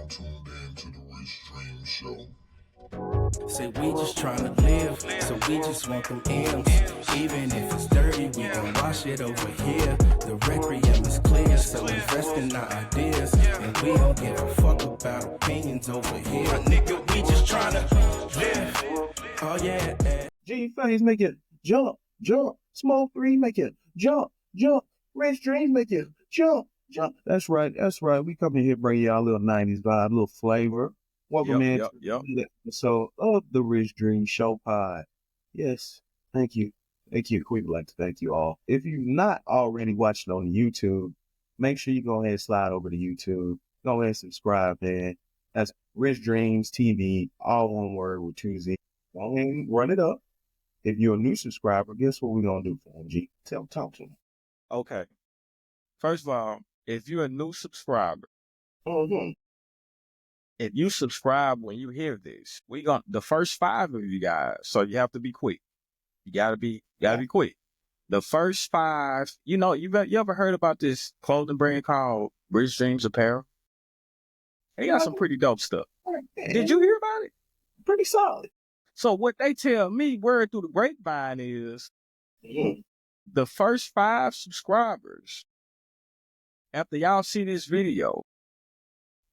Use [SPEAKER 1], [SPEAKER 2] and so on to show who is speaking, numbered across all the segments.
[SPEAKER 1] now tuned in to the Rich Dream Show.
[SPEAKER 2] Say we just tryna live, so we just want them M's. Even if it's dirty, we gon' wash it over here. The requiem is clear, so invest in our ideas. And we don't give a fuck about opinions over here. Nigga, we just tryna live. Oh yeah.
[SPEAKER 3] G-Phase make it jump, jump. Smoke 3 make it jump, jump. Rich Dreams make it jump, jump. That's right. We come in here bring y'all a little 90s vibe, a little flavor. Welcome in to the episode of the Rich Dream Show Pod. Yes, thank you. We would like to thank you all. If you're not already watching on YouTube, make sure you go ahead and slide over to YouTube. Go ahead and subscribe, man. That's Rich Dreams TV, all one word with 2 Z. Go ahead and run it up. If you're a new subscriber, guess what we're going to do for him, G? Talk to him.
[SPEAKER 4] Okay. First of all, if you're a new subscriber, if you subscribe when you hear this, the first 5 of you guys, so you have to be quick. You gotta be quick. The first 5, you ever heard about this clothing brand called Rich Dreamzz Apparel? They got some pretty dope stuff. Did you hear about it?
[SPEAKER 3] Pretty solid.
[SPEAKER 4] So what they tell me, word through the grapevine is, the first 5 subscribers, after y'all see this video,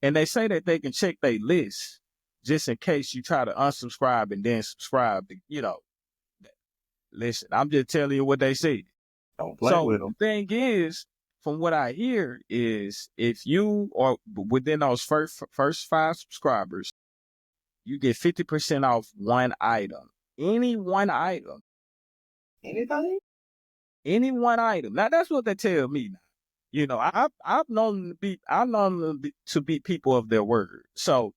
[SPEAKER 4] and they say that they can check their list just in case you try to unsubscribe and then subscribe to, listen, I'm just telling you what they say.
[SPEAKER 3] Don't play with them.
[SPEAKER 4] The thing is, from what I hear is, if you are within those first 5 subscribers, you get 50% off one item. Any one item.
[SPEAKER 3] Anything?
[SPEAKER 4] Any one item. Now that's what they tell me now. I've known to be people of their word. So,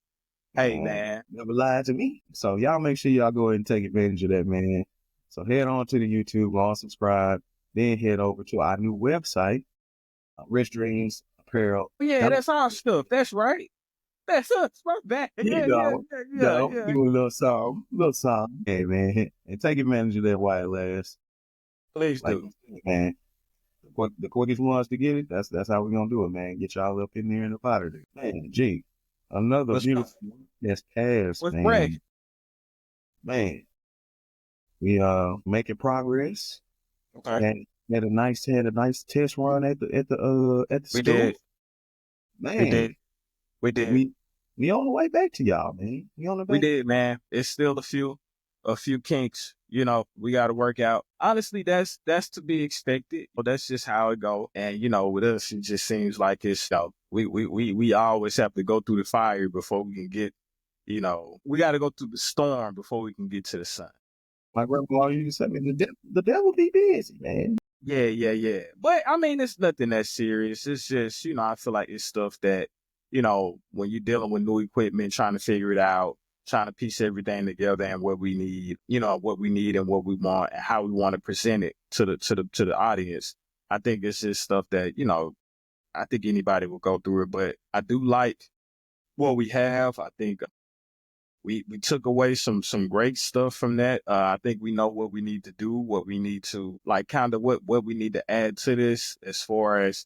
[SPEAKER 4] hey, man.
[SPEAKER 3] Never lied to me. So y'all make sure y'all go ahead and take advantage of that, man. So head on to the YouTube, go on, subscribe, then head over to our new website, Rich Dreamzz Apparel.
[SPEAKER 4] Yeah, that's our stuff. That's right. That's us. Right back. Yeah.
[SPEAKER 3] Do a little song. Hey, man. And take advantage of that while it lasts.
[SPEAKER 4] Please do.
[SPEAKER 3] Man. The quickest ones to get it, that's how we're going to do it, man. Get y'all up in there in the pot. Man, G, another beautiful that's passed,
[SPEAKER 4] What's
[SPEAKER 3] man.
[SPEAKER 4] Greg?
[SPEAKER 3] Man, we making progress.
[SPEAKER 4] Okay.
[SPEAKER 3] And had a nice test run at the
[SPEAKER 4] We
[SPEAKER 3] store.
[SPEAKER 4] did.
[SPEAKER 3] Man,
[SPEAKER 4] We did.
[SPEAKER 3] We on the way back to y'all, man.
[SPEAKER 4] We did, man. It's still a few kinks, we got to work out. Honestly, that's to be expected. Well, that's just how it go. And, with us, it just seems like it's, we always have to go through the fire before we can get, we got to go through the storm before we can get to the sun.
[SPEAKER 3] My grandpa used to say, the devil be busy, man.
[SPEAKER 4] Yeah. But, I mean, it's nothing that serious. It's just, I feel like it's stuff that, when you're dealing with new equipment, trying to figure it out, trying to piece everything together and what we need, what we need and what we want and how we want to present it to the audience. I think it's just stuff that, I think anybody will go through it, but I do like what we have. I think we took away some great stuff from that. I think we know what we need to do, what we need to kind of what we need to add to this as far as,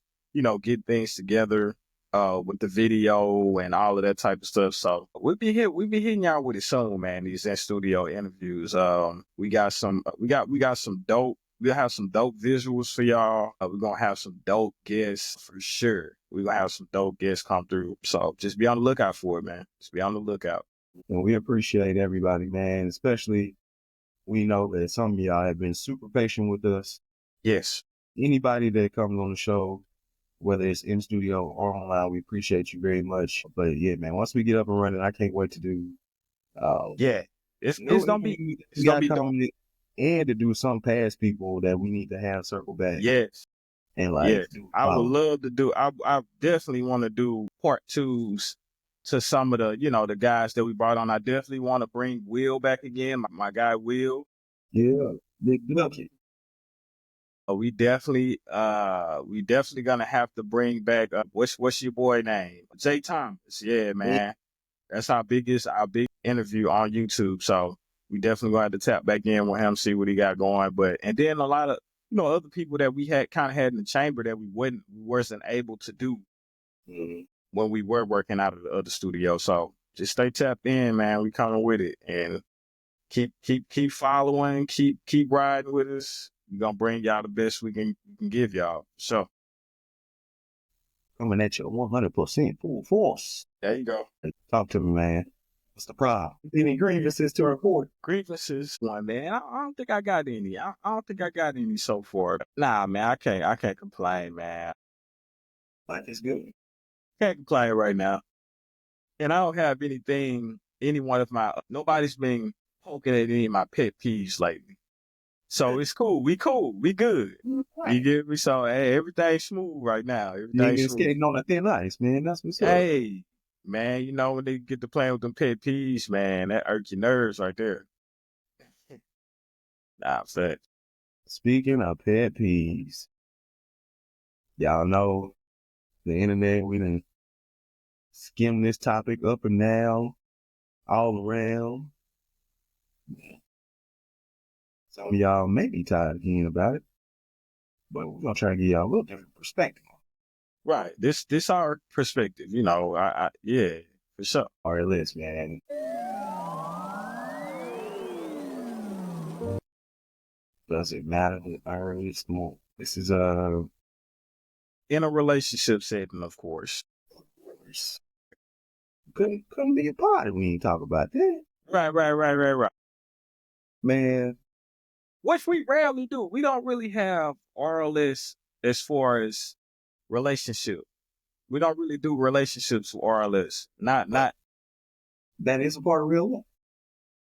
[SPEAKER 4] get things together. With the video and all of that type of stuff. So we'll be hitting y'all with it soon, man. These in-studio interviews. We got some dope. We'll have some dope visuals for y'all. We're gonna have some dope guests for sure. We're gonna have some dope guests come through. So just be on the lookout for it, man. Just be on the lookout.
[SPEAKER 3] And we appreciate everybody, man. Especially, we know that some of y'all have been super patient with us.
[SPEAKER 4] Yes. Anybody
[SPEAKER 3] that comes on the show, whether it's in studio or online, we appreciate you very much. But yeah, man, once we get up and running, I can't wait to do.
[SPEAKER 4] It's gonna be dope.
[SPEAKER 3] And to do some past people that we need to have circle back.
[SPEAKER 4] Yes,
[SPEAKER 3] and
[SPEAKER 4] I would love to do. I definitely want to do part 2s to some of the the guys that we brought on. I definitely want to bring Will back again. My guy Will.
[SPEAKER 3] Yeah, big bucket.
[SPEAKER 4] We definitely gonna have to bring back what's your boy name? Jay Thomas. Yeah, man. That's our big interview on YouTube. So we definitely gonna have to tap back in with him, see what he got going. And then a lot of other people that we had in the chamber that we wasn't able to do. when we were working out of the other studio. So just stay tapped in, man. We coming with it, and keep following, keep riding with us. We're gonna bring y'all the best we can give y'all. So
[SPEAKER 3] Coming at you 100% full force.
[SPEAKER 4] there you go.
[SPEAKER 3] Talk to me, man. What's the problem? Any grievances to report?
[SPEAKER 4] Grievances, one man. I don't think I got any. I don't think I got any so far. Nah, man, I can't complain, man.
[SPEAKER 3] Life is good.
[SPEAKER 4] Can't complain right now. And I don't have nobody's been poking at any of my pet peeves lately. So it's cool. We cool. We good. You get me? So, hey, everything's smooth right now. Everything's
[SPEAKER 3] Niggas
[SPEAKER 4] smooth.
[SPEAKER 3] skating on a thin ice, man. That's what's up.
[SPEAKER 4] Hey, man, you know, when they get to playing with them pet peeves, man, that irks your nerves right there. Nah, fact.
[SPEAKER 3] Speaking of pet peeves, y'all know the internet, we done skim this topic up and down, all around. Some of y'all may be tired of hearing about it, but we're gonna try to give y'all a little different perspective on it.
[SPEAKER 4] Right. This our perspective, you know. Yeah, for sure.
[SPEAKER 3] All right, listen, man. Does it matter who earns more? This is
[SPEAKER 4] In a relationship setting, of course.
[SPEAKER 3] Couldn't be a part of when you talk about that.
[SPEAKER 4] Right.
[SPEAKER 3] Man,
[SPEAKER 4] Which we rarely do. We don't really have RLS as far as relationship. We don't really do relationships with RLS. Not.
[SPEAKER 3] that is a part of real life.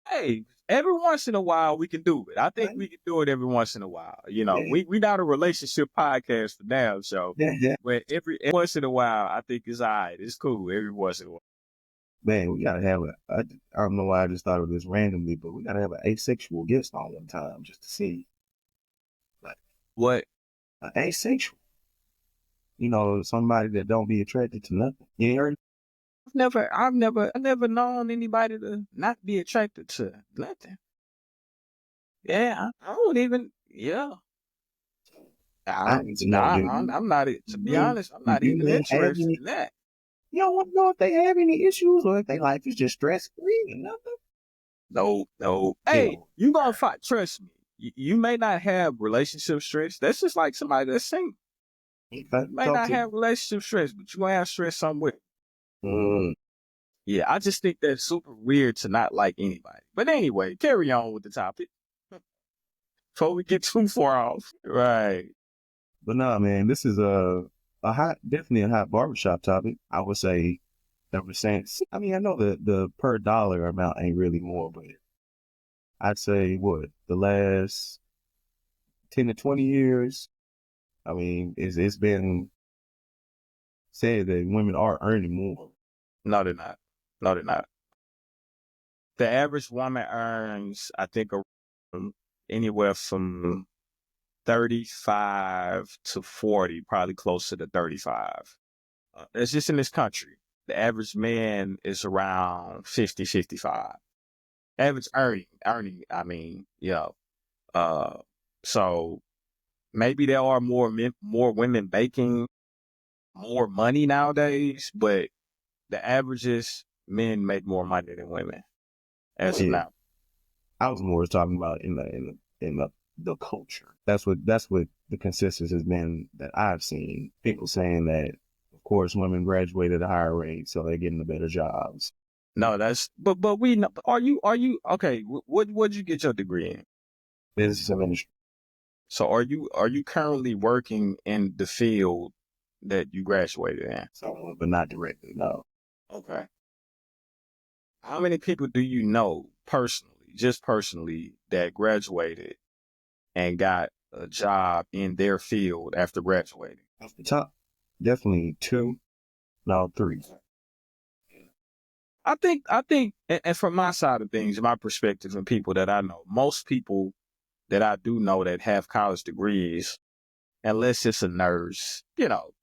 [SPEAKER 4] Hey, every once in a while we can do it. I think we can do it every once in a while. You know,
[SPEAKER 3] Yeah.
[SPEAKER 4] we not a relationship podcast for now, so
[SPEAKER 3] Yeah.
[SPEAKER 4] but every once in a while I think it's all right. It's cool every once in a while.
[SPEAKER 3] Man, we gotta have I don't know why I just thought of this randomly, but we gotta have an asexual guest on one time just to see. Like,
[SPEAKER 4] What?
[SPEAKER 3] an asexual. You know, somebody that don't be attracted to nothing. You ain't heard?
[SPEAKER 4] I've never known anybody to not be attracted to nothing. Yeah, I don't even. Yeah, I'm not. To be honest, I'm not
[SPEAKER 3] You
[SPEAKER 4] even
[SPEAKER 3] may have
[SPEAKER 4] interested
[SPEAKER 3] any-
[SPEAKER 4] in that.
[SPEAKER 3] You don't want to know if they have any issues or if their life is just stress free and nothing.
[SPEAKER 4] No. Hey, you gonna fight? Trust me. You may not have relationship stress. That's just like somebody that's single.
[SPEAKER 3] Okay,
[SPEAKER 4] You may not have relationship stress, but you gonna have stress somewhere. Yeah, I just think that's super weird to not like anybody. But anyway, carry on with the topic. Before we get too far off. Right.
[SPEAKER 3] But nah, man, this is definitely a hot barbershop topic. I would say ever since. I mean, I know the per dollar amount ain't really more, but I'd say the last 10 to 20 years. I mean, it's been said that women are earning more.
[SPEAKER 4] No, they're not. The average woman earns, I think, anywhere from 35 to 40, probably closer to 35. It's just in this country. The average man is around 50, 55. Average earning, I mean, so maybe there are more women making more money nowadays, but the average is men make more money than women. As of now.
[SPEAKER 3] I was more talking about in the culture. That's what the consensus has been that I've seen. People saying that, of course, women graduate at a higher rate, so they're getting the better jobs.
[SPEAKER 4] No, but we know. Are you okay? What'd you get your degree in?
[SPEAKER 3] Business administration.
[SPEAKER 4] So are you currently working in the field that you graduated in?
[SPEAKER 3] So, but not directly, no.
[SPEAKER 4] Okay. How many people do you know personally, that graduated and got a job in their field after graduating?
[SPEAKER 3] Off the top, definitely 2, no 3.
[SPEAKER 4] I think, and from my side of things, my perspective and people that I know, most people that I do know that have college degrees, unless it's a nurse,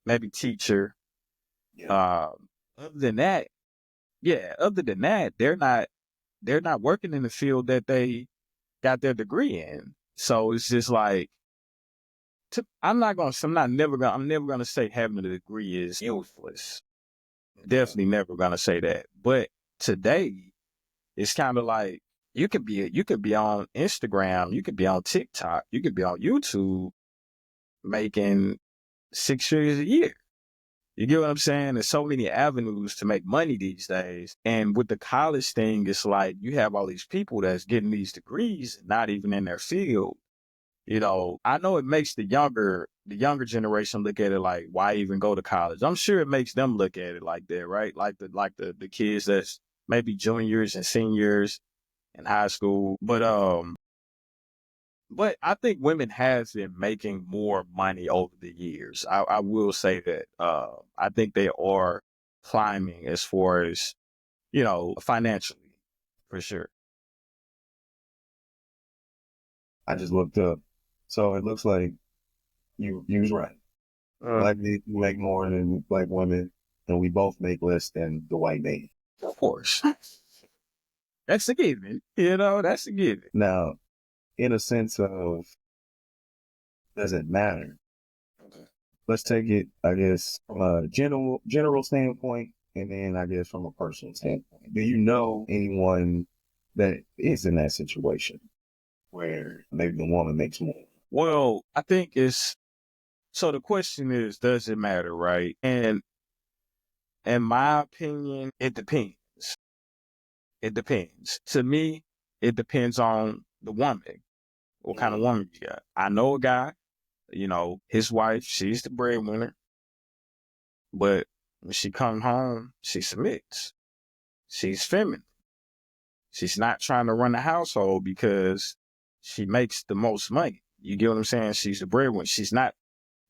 [SPEAKER 4] maybe teacher.
[SPEAKER 3] Yeah.
[SPEAKER 4] Other than that, they're not working in the field that they got their degree in. So it's just like, I'm never gonna say having a degree is useless. Definitely never gonna say that. But today, it's kind of like you could be on Instagram, you could be on TikTok, you could be on YouTube making 6 figures a year. You get what I'm saying? There's so many avenues to make money these days. And with the college thing, it's like you have all these people that's getting these degrees, not even in their field. I know it makes the younger generation look at it like, why even go to college? I'm sure it makes them look at it like that, right? Like the kids that's maybe juniors and seniors in high school. But I think women have been making more money over the years. I will say that. I think they are climbing as far as, financially, for sure.
[SPEAKER 3] I just looked up. So it looks like you was right. Black men make more than black women, and we both make less than the white man.
[SPEAKER 4] Of course. That's a given. That's a given.
[SPEAKER 3] Now, in a sense of, does it matter?
[SPEAKER 4] Okay.
[SPEAKER 3] Let's take it, I guess, from a general standpoint, and then I guess from a personal standpoint. Do you know anyone that is in that situation where maybe the woman makes more?
[SPEAKER 4] Well, I think so the question is, does it matter, right? And in my opinion, it depends. It depends. To me, it depends on the woman. What kind of woman you got? I know a guy, his wife, she's the breadwinner, but when she comes home, she submits. She's feminine. She's not trying to run the household because she makes the most money. You get what I'm saying? She's the breadwinner.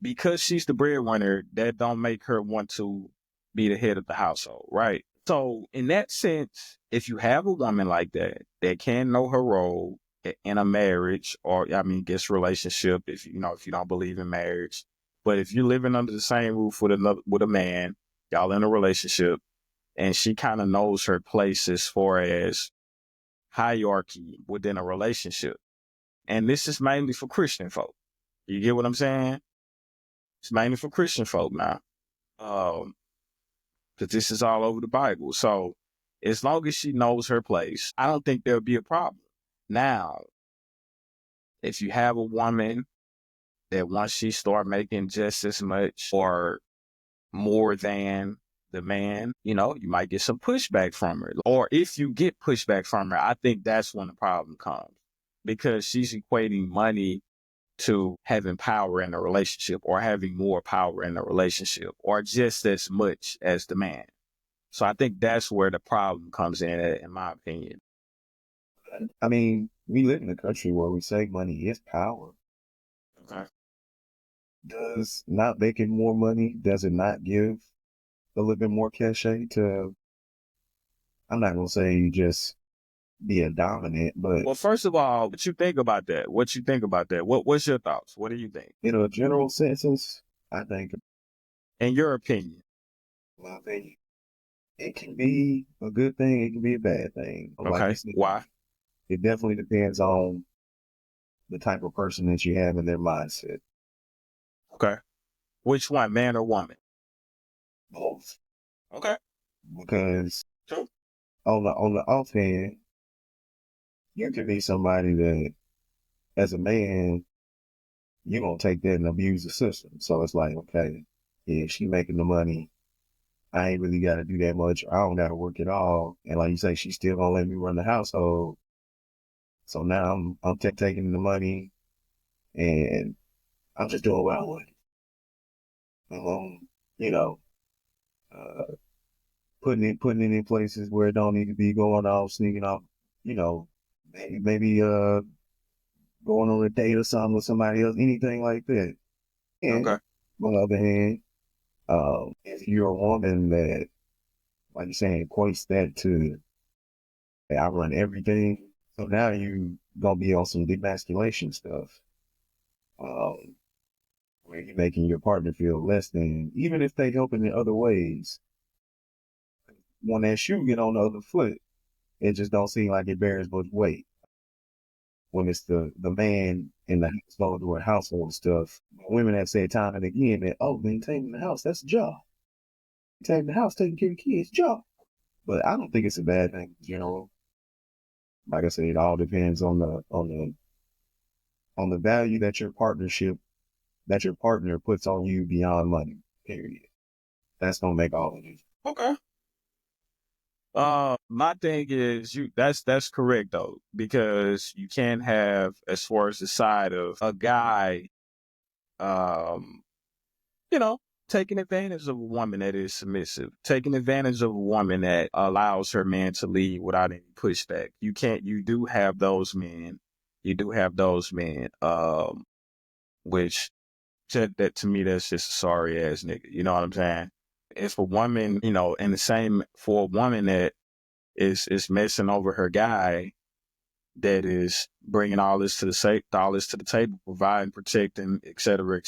[SPEAKER 4] Because she's the breadwinner, that don't make her want to be the head of the household, right? So in that sense, if you have a woman like that can know her role in a marriage, or guess relationship, if you don't believe in marriage, but if you're living under the same roof with a man, y'all in a relationship, and she kind of knows her place as far as hierarchy within a relationship. And this is mainly for Christian folk. You get what I'm saying? It's mainly for Christian folk now. Because this is all over the Bible. So as long as she knows her place, I don't think there'll be a problem. Now, if you have a woman that once she start making just as much or more than the man, you might get some pushback from her. Or if you get pushback from her, I think that's when the problem comes, because she's equating money to having power in a relationship, or having more power in a relationship, or just as much as the man. So I think that's where the problem comes in my opinion.
[SPEAKER 3] I mean, we live in a country where we say money is power.
[SPEAKER 4] Okay.
[SPEAKER 3] Does not making more money, does it not give a little bit more cachet to, I'm not going to say just be a dominant, but.
[SPEAKER 4] Well, first of all, what you think about that? What's your thoughts? What do you think?
[SPEAKER 3] In a general sense, I think.
[SPEAKER 4] In your opinion?
[SPEAKER 3] My opinion. It can be a good thing, it can be a bad thing.
[SPEAKER 4] Okay, why?
[SPEAKER 3] It definitely depends on the type of person that you have in their mindset.
[SPEAKER 4] Okay. Which one, man or woman?
[SPEAKER 3] Both.
[SPEAKER 4] Okay.
[SPEAKER 3] Because
[SPEAKER 4] True.
[SPEAKER 3] on the offhand, you could be somebody that, as a man, you're going to take that and abuse the system. So it's like, okay, yeah, she making the money. I ain't really got to do that much. I don't got to work at all. And like you say, she's still going to let me run the household. So now I'm taking the money and I'm just doing what I want. You know, putting it in places where it don't need to be, going off, sneaking off, maybe going on a date or something with somebody else, anything like that. And
[SPEAKER 4] okay.
[SPEAKER 3] on the other hand, if you're a woman that, like you're saying, equates that to, hey, I run everything. So now you gonna be on some demasculation stuff. Where you're making your partner feel less than, even if they helping in other ways. When that shoe get on the other foot, it just don't seem like it bears much weight. When it's the man in the household doing household stuff, women have said time and again that, maintaining the house, that's a job. Taking the house, taking care of kids, jump. But I don't think it's a bad thing in general. Like I said, it all depends on the value that your partner puts on you beyond money. Period. That's gonna make all of it.
[SPEAKER 4] Okay. My thing is that's correct though, because you can't have, as far as the side of a guy, you know, taking advantage of a woman that is submissive, taking advantage of a woman that allows her man to lead without any pushback. You do have those men. You do have those men, which that to me, that's just a sorry ass nigga. You know what I'm saying? If a woman, and the same for a woman that is messing over her guy, that is bringing all this to the table, providing, protecting, et cetera,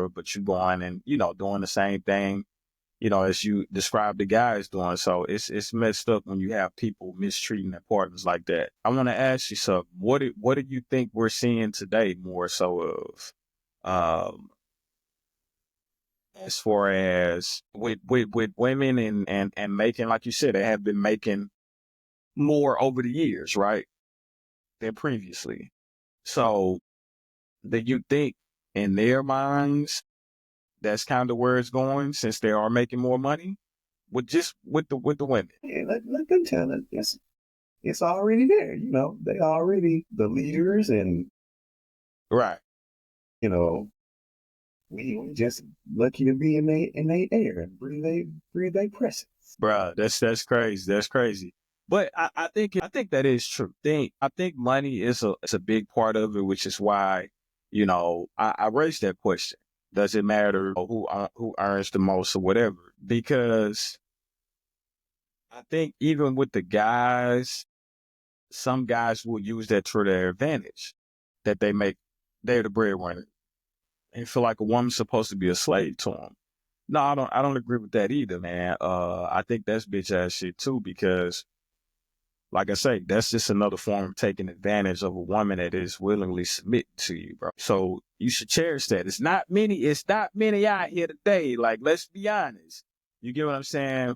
[SPEAKER 4] but you going and, doing the same thing, as you described the guy is doing. So it's messed up when you have people mistreating their partners like that. I want to ask you something. What do you think we're seeing today more so of, as far as with women and making, like you said, they have been making more over the years, right, than previously. So do you think in their minds that's kind of where it's going, since they are making more money with the women?
[SPEAKER 3] Yeah, let them tell it. It's already there. They already the leaders, and
[SPEAKER 4] Right.
[SPEAKER 3] we just lucky to be in they air and breathe they presence.
[SPEAKER 4] Bruh, that's crazy. That's crazy. But I think that is true. I think money is a big part of it, which is why, I raised that question. Does it matter who earns the most or whatever? Because I think even with the guys, some guys will use that to their advantage, that they're the breadwinner, and feel like a woman's supposed to be a slave to them. No, I don't agree with that either, man. I think that's bitch ass shit too, because like I say, that's just another form of taking advantage of a woman that is willingly submitting to you, bro. So you should cherish that. It's not many out here today. Like, let's be honest. You get what I'm saying?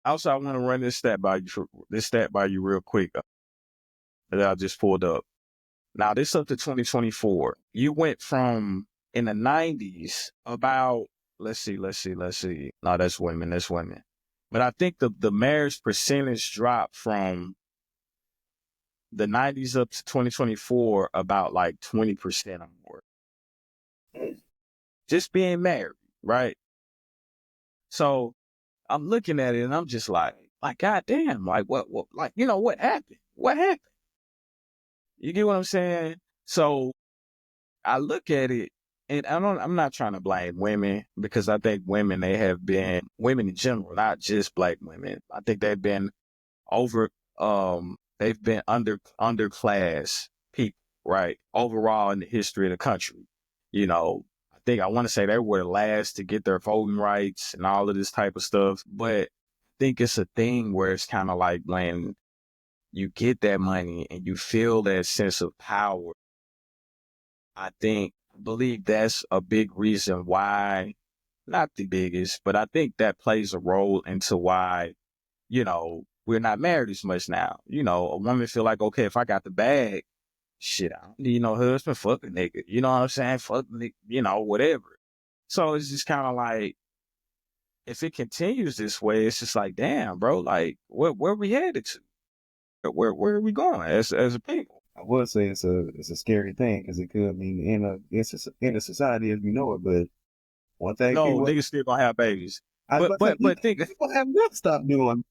[SPEAKER 4] Also, I want to run this stat by you real quick that I just pulled up. Now, this up to 2024. You went from, in the 90s, about, let's see. No, that's women. But I think the marriage percentage dropped from the 90s up to 2024 about like 20% or more. Just being married, right? So I'm looking at it and I'm just like, goddamn, like what happened? What happened? You get what I'm saying? So I look at it, and I'm not trying to blame women, because I think women in general, not just black women. I think they've been underclass people, right? Overall in the history of the country. I want to say they were the last to get their voting rights and all of this type of stuff. But I think it's a thing where it's kind of like when you get that money and you feel that sense of power, I believe that's a big reason why, not the biggest, but I think that plays a role into why, we're not married as much now. A woman feel like, okay, if I got the bag, shit, I don't need no husband, fuck a nigga. You know what I'm saying? Fuck nigga, whatever. So it's just kind of like, if it continues this way, it's just like, damn, bro, like, where we headed to? Where are we going as a people?
[SPEAKER 3] I would say it's a scary thing, because it could mean in a society as we know it. But one thing,
[SPEAKER 4] niggas still gonna have babies. But think
[SPEAKER 3] people have not stopped doing.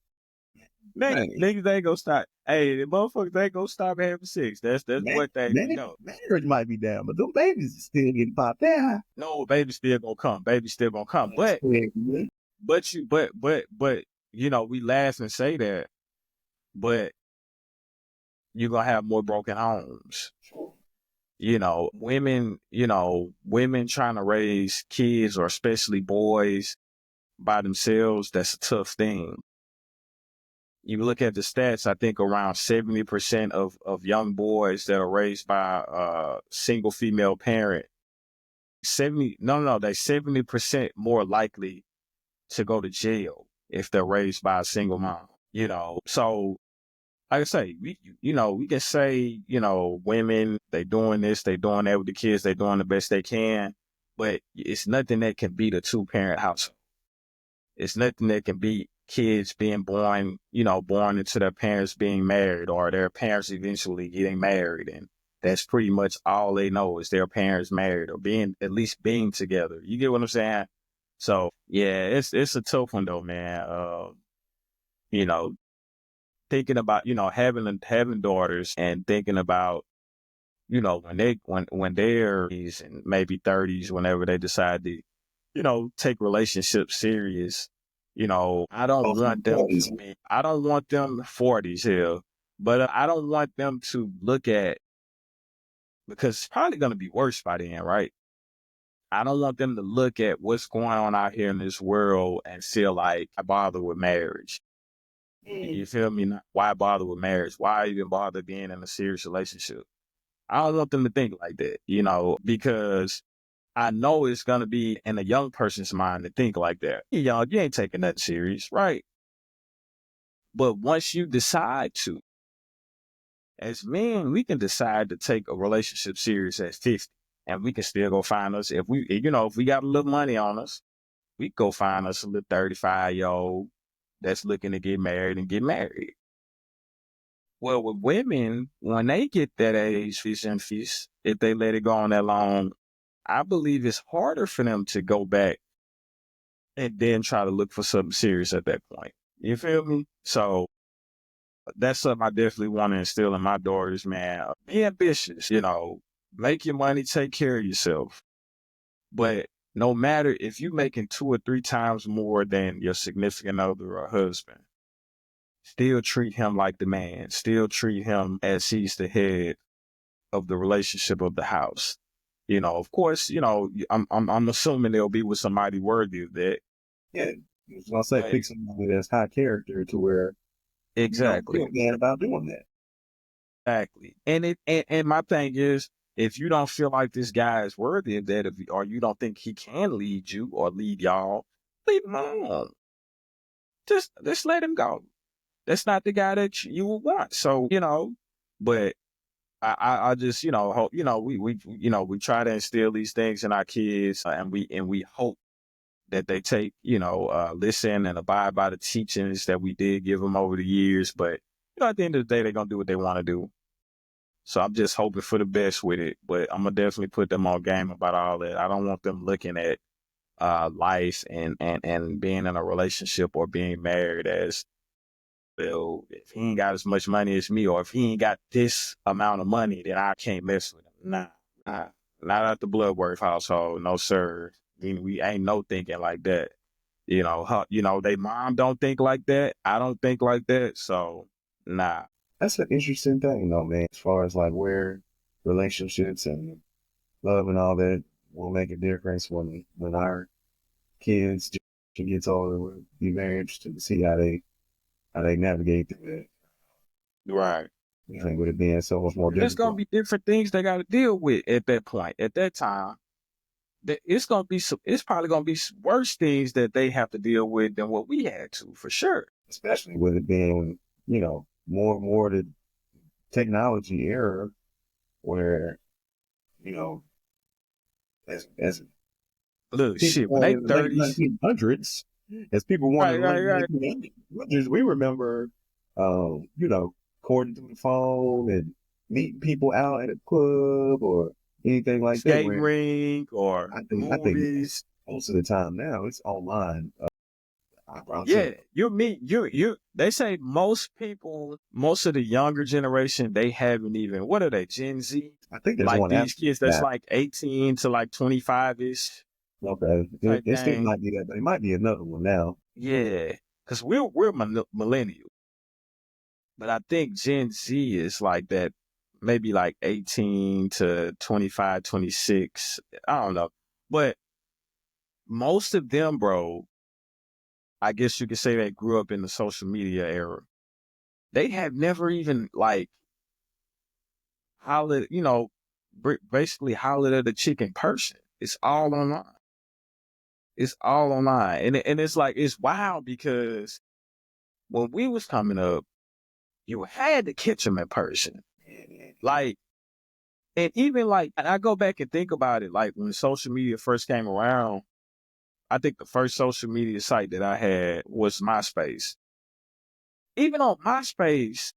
[SPEAKER 4] Niggas ain't gonna stop. Hey, the motherfuckers ain't gonna stop having sex. That's one thing we know.
[SPEAKER 3] Marriage might be down, but those babies are still getting popped out.
[SPEAKER 4] No, baby's still gonna come. But we laugh and say that, but you're gonna have more broken homes. Women trying to raise kids, or especially boys, by themselves, that's a tough thing. You look at the stats, I think around 70% of young boys that are raised by a single female parent, they're 70% more likely to go to jail if they're raised by a single mom, you know? So like I say, we can say, women, they doing this, they doing that with the kids, they doing the best they can, but it's nothing that can beat a 2-parent household. It's nothing that can beat kids being born into their parents being married or their parents eventually getting married. And that's pretty much all they know is their parents married or at least being together. You get what I'm saying? So yeah, it's a tough one though, man. You know, thinking about, having daughters and thinking about, when they're in maybe 30s, whenever they decide to, take relationships serious, I don't want them I don't want them 40s here, but I don't want them to look at, because it's probably going to be worse by then, right? I don't want them to look at what's going on out here in this world and feel like I bother with marriage. You feel me? Why bother with marriage? Why even bother being in a serious relationship? I don't want them to think like that, because I know it's going to be in a young person's mind to think like that. You ain't taking that serious, right? But once you decide to, as men, we can decide to take a relationship serious at 50, and we can still go find us. If we got a little money on us, we go find us a little 35-year-old that's looking to get married and get married. Well, with women, when they get that age, if they let it go on that long, I believe it's harder for them to go back and then try to look for something serious at that point. You feel me? So that's something I definitely want to instill in my daughters, man. Be ambitious, make your money, take care of yourself. But no matter if you're making 2 or 3 times more than your significant other or husband, still treat him like the man. Still treat him as he's the head of the relationship of the house. Of course, I'm assuming they'll be with somebody worthy of that.
[SPEAKER 3] Yeah, I was gonna say, pick somebody that's high character to where
[SPEAKER 4] exactly
[SPEAKER 3] you don't feel bad about doing that.
[SPEAKER 4] Exactly. And my thing is, if you don't feel like this guy is worthy of that, or you don't think he can lead you or lead y'all, leave him alone. Just let him go. That's not the guy that you would want. So, but I just, hope, we try to instill these things in our kids, and we hope that they take, listen and abide by the teachings that we did give them over the years. But, at the end of the day, they're going to do what they want to do. So I'm just hoping for the best with it, but I'm going to definitely put them on game about all that. I don't want them looking at life and being in a relationship or being married as, well, if he ain't got as much money as me, or if he ain't got this amount of money, then I can't mess with him. Nah, not at the Bloodworth household. No, sir. We ain't no thinking like that. They mom don't think like that. I don't think like that. So, nah.
[SPEAKER 3] That's an interesting thing, though, man, as far as like where relationships and love and all that will make a difference when our kids get older. We'll be very interested to see how they navigate through that.
[SPEAKER 4] Right.
[SPEAKER 3] I think with it being so much more difficult.
[SPEAKER 4] There's going to be different things they got to deal with at that point. At that time, it's probably going to be worse things that they have to deal with than what we had to, for sure.
[SPEAKER 3] Especially with it being, more and more the technology era where, as
[SPEAKER 4] look, shit, when they 30s,
[SPEAKER 3] 1900s, as people wanted
[SPEAKER 4] right.
[SPEAKER 3] We remember, courting through the phone and meeting people out at a club or anything like that.
[SPEAKER 4] Skating rink or movies.
[SPEAKER 3] I think most of the time now it's online.
[SPEAKER 4] Yeah, they say most of the younger generation, they haven't even, what are they, Gen Z?
[SPEAKER 3] I think there's
[SPEAKER 4] like
[SPEAKER 3] one
[SPEAKER 4] these kids that's like 18 to like 25-ish.
[SPEAKER 3] Okay. It still might be that, but it might be another one now.
[SPEAKER 4] Yeah, because we're millennial. But I think Gen Z is like that, maybe like 18 to 25, 26. I don't know. But most of them, bro, I guess you could say they grew up in the social media era. They have never even like hollered, basically hollered at a chick in person. It's all online. It's all online. And it's like, it's wild because when we was coming up, you had to catch them in person. Like, and even like, and I go back and think about it, like when social media first came around, I think the first social media site that I had was MySpace. Even on MySpace,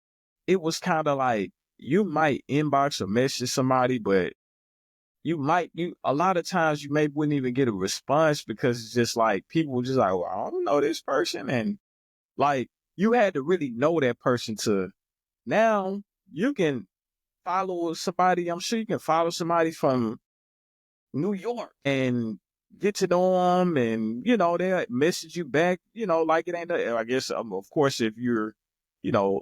[SPEAKER 4] it was kind of like you might inbox or message somebody, but a lot of times you maybe wouldn't even get a response because it's just like people were just like, well, I don't know this person. And like you had to really know that person to now you can follow somebody. I'm sure you can follow somebody from New York and get to know them and, they'll message you back, like it ain't, I guess, of course, if you're,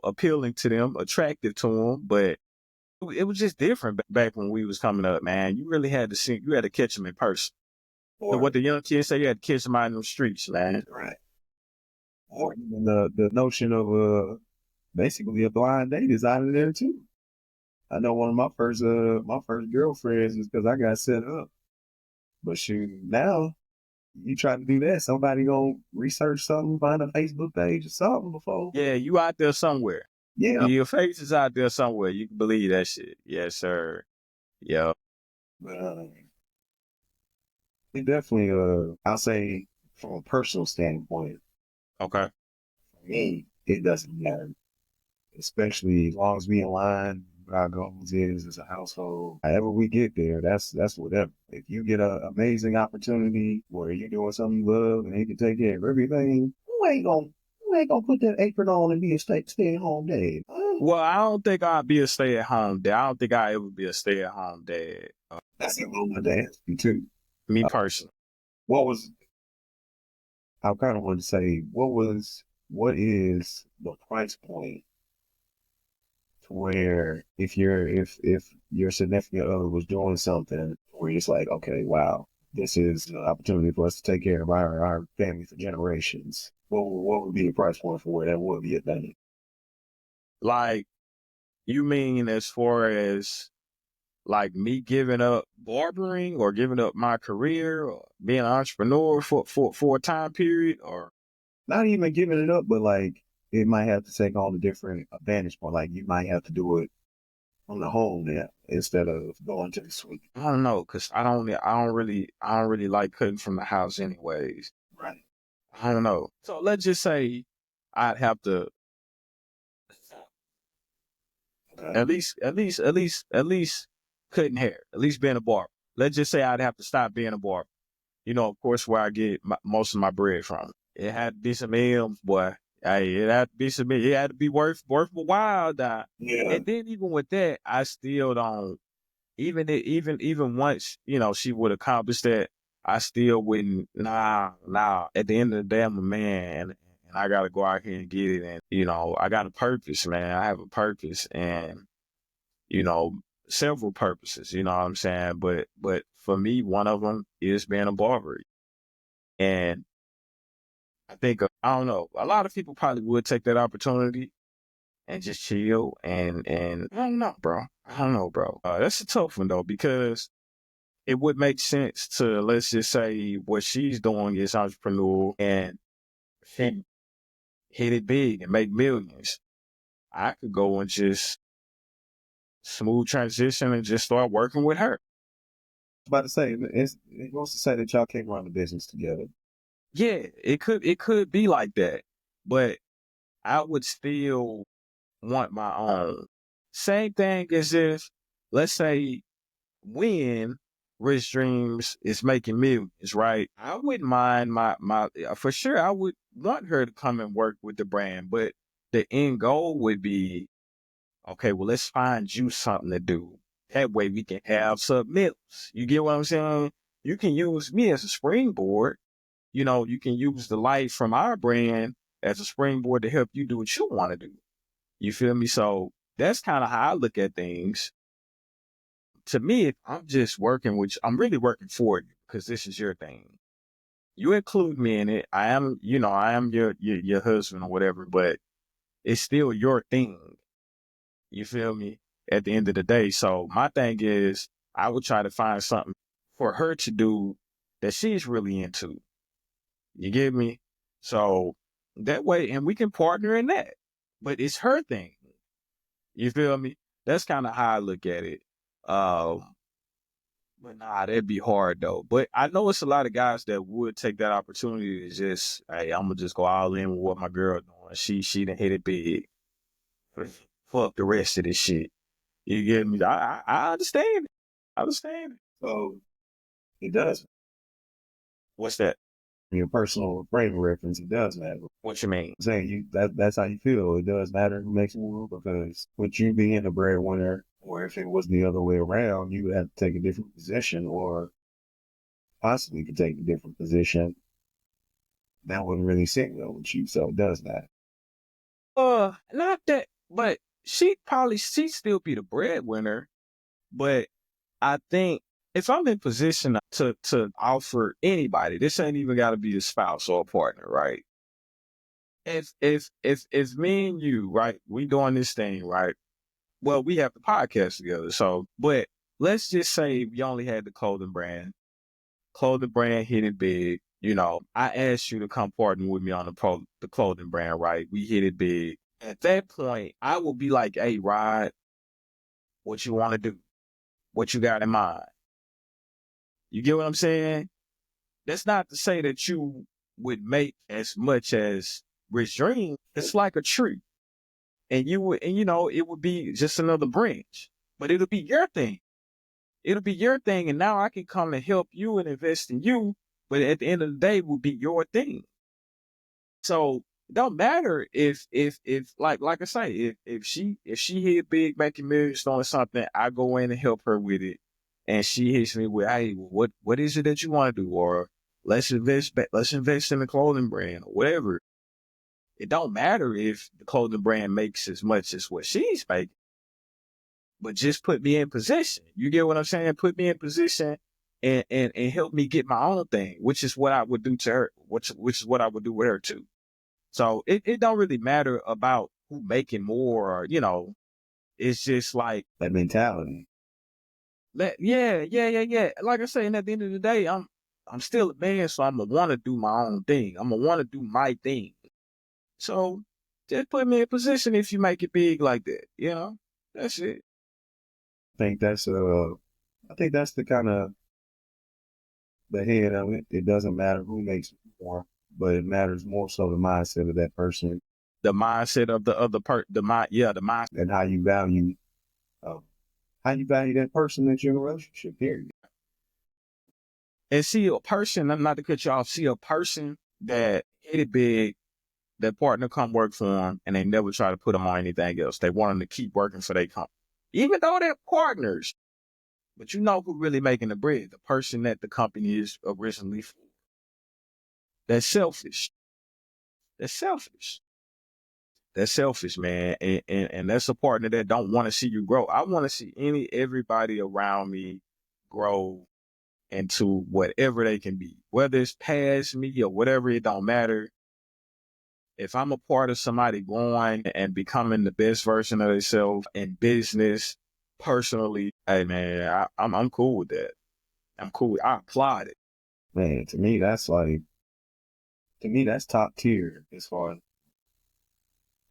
[SPEAKER 4] appealing to them, attractive to them, but it was just different back when we was coming up, man. You really had to you had to catch them in person. So what the young kids say, you had to catch them out in the streets, man.
[SPEAKER 3] Right. Or even the notion of basically a blind date is out of there too. I know one of my first girlfriends is because I got set up. But shoot, now you try to do that, somebody gonna research something, find a Facebook page or something before.
[SPEAKER 4] Yeah, you out there somewhere.
[SPEAKER 3] Yeah.
[SPEAKER 4] Your face is out there somewhere. You can believe that shit. Yes, sir. Yeah.
[SPEAKER 3] But it definitely, I'll say from a personal standpoint,
[SPEAKER 4] Okay.
[SPEAKER 3] for me, it doesn't matter. Especially as long as we in line, what our goals is as a household. However we get there, that's whatever. If you get an amazing opportunity where you're doing something you love and you can take care of everything, who ain't gonna put that apron on and be a stay-at-home dad?
[SPEAKER 4] Well, I don't think I'd be a stay-at-home dad. I don't think I'd ever be a stay-at-home dad.
[SPEAKER 3] That's what my dad me too.
[SPEAKER 4] Me personally.
[SPEAKER 3] I kind of want to say, what is the price point to where if your significant other was doing something where you're just like, okay, wow, this is an opportunity for us to take care of our family for generations. What would be the price point for where that would be a thing?
[SPEAKER 4] Like, you mean as far as like me giving up barbering or giving up my career or being an entrepreneur for a time period, or
[SPEAKER 3] not even giving it up, but like it might have to take on a different vantage point. Like you might have to do it on the home there instead of going to the suite.
[SPEAKER 4] I don't know, cause I don't really like cutting from the house anyways.
[SPEAKER 3] Right.
[SPEAKER 4] I don't know. So let's just say I'd have to at least cutting hair, at least being a barber. Let's just say I'd have to stop being a barber. Of course, where I get most of my bread from. It had to be some M's, boy. Hey, it had to be some. It had to be worth a while, dog.
[SPEAKER 3] Yeah.
[SPEAKER 4] And then even with that, I still don't. Even once she would accomplish that, I still wouldn't. Nah. At the end of the day, I'm a man, and I gotta go out here and get it. And I got a purpose, man. I have a purpose, and several purposes. You know what I'm saying? But for me, one of them is being a barber, and I think I don't know. A lot of people probably would take that opportunity and just chill. And I don't know, bro. That's a tough one though, because it would make sense to, let's just say what she's doing is entrepreneurial and she hit it big and make millions. I could go and just smooth transition and just start working with her.
[SPEAKER 3] I was about to say, it wants to say that y'all can't run the business together.
[SPEAKER 4] Yeah, it could be like that, but I would still want my own. Same thing as if, let's say, when Rich Dreamzz is making millions, right? I wouldn't mind my for sure. I would want her to come and work with the brand, but the end goal would be, okay, well, let's find you something to do. That way we can have some meals. You get what I'm saying? You can use me as a springboard. You can use the light from our brand as a springboard to help you do what you want to do. You feel me? So that's kind of how I look at things. To me, I'm just working with you. I'm really working for you because this is your thing. You include me in it. I am your husband or whatever, but it's still your thing. You feel me? At the end of the day. So my thing is, I would try to find something for her to do that she's really into. You get me? So that way, and we can partner in that. But it's her thing. You feel me? That's kind of how I look at it. But nah, that'd be hard though. But I know it's a lot of guys that would take that opportunity to just, hey, I'm gonna just go all in with what my girl doing. She done hit it big. Fuck the rest of this shit. You get me? I understand it. I understand it.
[SPEAKER 3] So it does.
[SPEAKER 4] What's that?
[SPEAKER 3] Your personal frame of reference, it does matter.
[SPEAKER 4] What you mean?
[SPEAKER 3] I'm saying that's how you feel. It does matter who makes the move, because with you being a breadwinner, or if it was the other way around, you would have to take a different position, or possibly could take a different position. That wouldn't really sit well with you, so it does matter.
[SPEAKER 4] Not that, but she'd still be the breadwinner. But I think if I'm in position to offer anybody, this ain't even got to be a spouse or a partner, right? If me and you, right, we doing this thing, right? Well, we have the podcast together, so, but let's just say we only had the clothing brand. Clothing brand hit it big. You know, I asked you to come partner with me on the clothing brand, right? We hit it big. At that point, I will be like, hey, Rod, what you want to do? What you got in mind? You get what I'm saying? That's not to say that you would make as much as Rich Dream. It's like a tree. And it would be just another branch. But it'll be your thing. It'll be your thing, and now I can come and help you and invest in you, but at the end of the day, it will be your thing. So it don't matter if like I say, if she hit big, making millions doing something, I go in and help her with it, and she hits me with, hey, what is it that you want to do, or let's invest in the clothing brand or whatever. It don't matter if the clothing brand makes as much as what she's making. But just put me in position. You get what I'm saying? Put me in position and help me get my own thing, which is what I would do to her, which is what I would do with her too. So it don't really matter about who making more, or, it's just like
[SPEAKER 3] that mentality.
[SPEAKER 4] Yeah. Like I say, and at the end of the day, I'm still a man, so I'm gonna want to do my own thing. I'm gonna want to do my thing. So just put me in position if you make it big like that. That's it.
[SPEAKER 3] I think that's the kind of the head of it. It doesn't matter who makes more, but it matters more so the mindset of that person.
[SPEAKER 4] The mindset of the other the mindset.
[SPEAKER 3] And how you value that person that you're in a relationship, period.
[SPEAKER 4] And see a person, not to cut you off, see a person that hit it big, that partner come work for them, and they never try to put them on anything else. They want them to keep working for their company. Even though they're partners, but you know who really making the bread? The person that the company is originally for. That's selfish. That's selfish. That's selfish, man. And that's a partner that don't want to see you grow. I want to see everybody around me grow into whatever they can be. Whether it's past me or whatever, it don't matter. If I'm a part of somebody growing and becoming the best version of themselves in business, personally, hey man, I'm cool with that. I'm cool. I applaud it.
[SPEAKER 3] Man, to me that's top tier as far as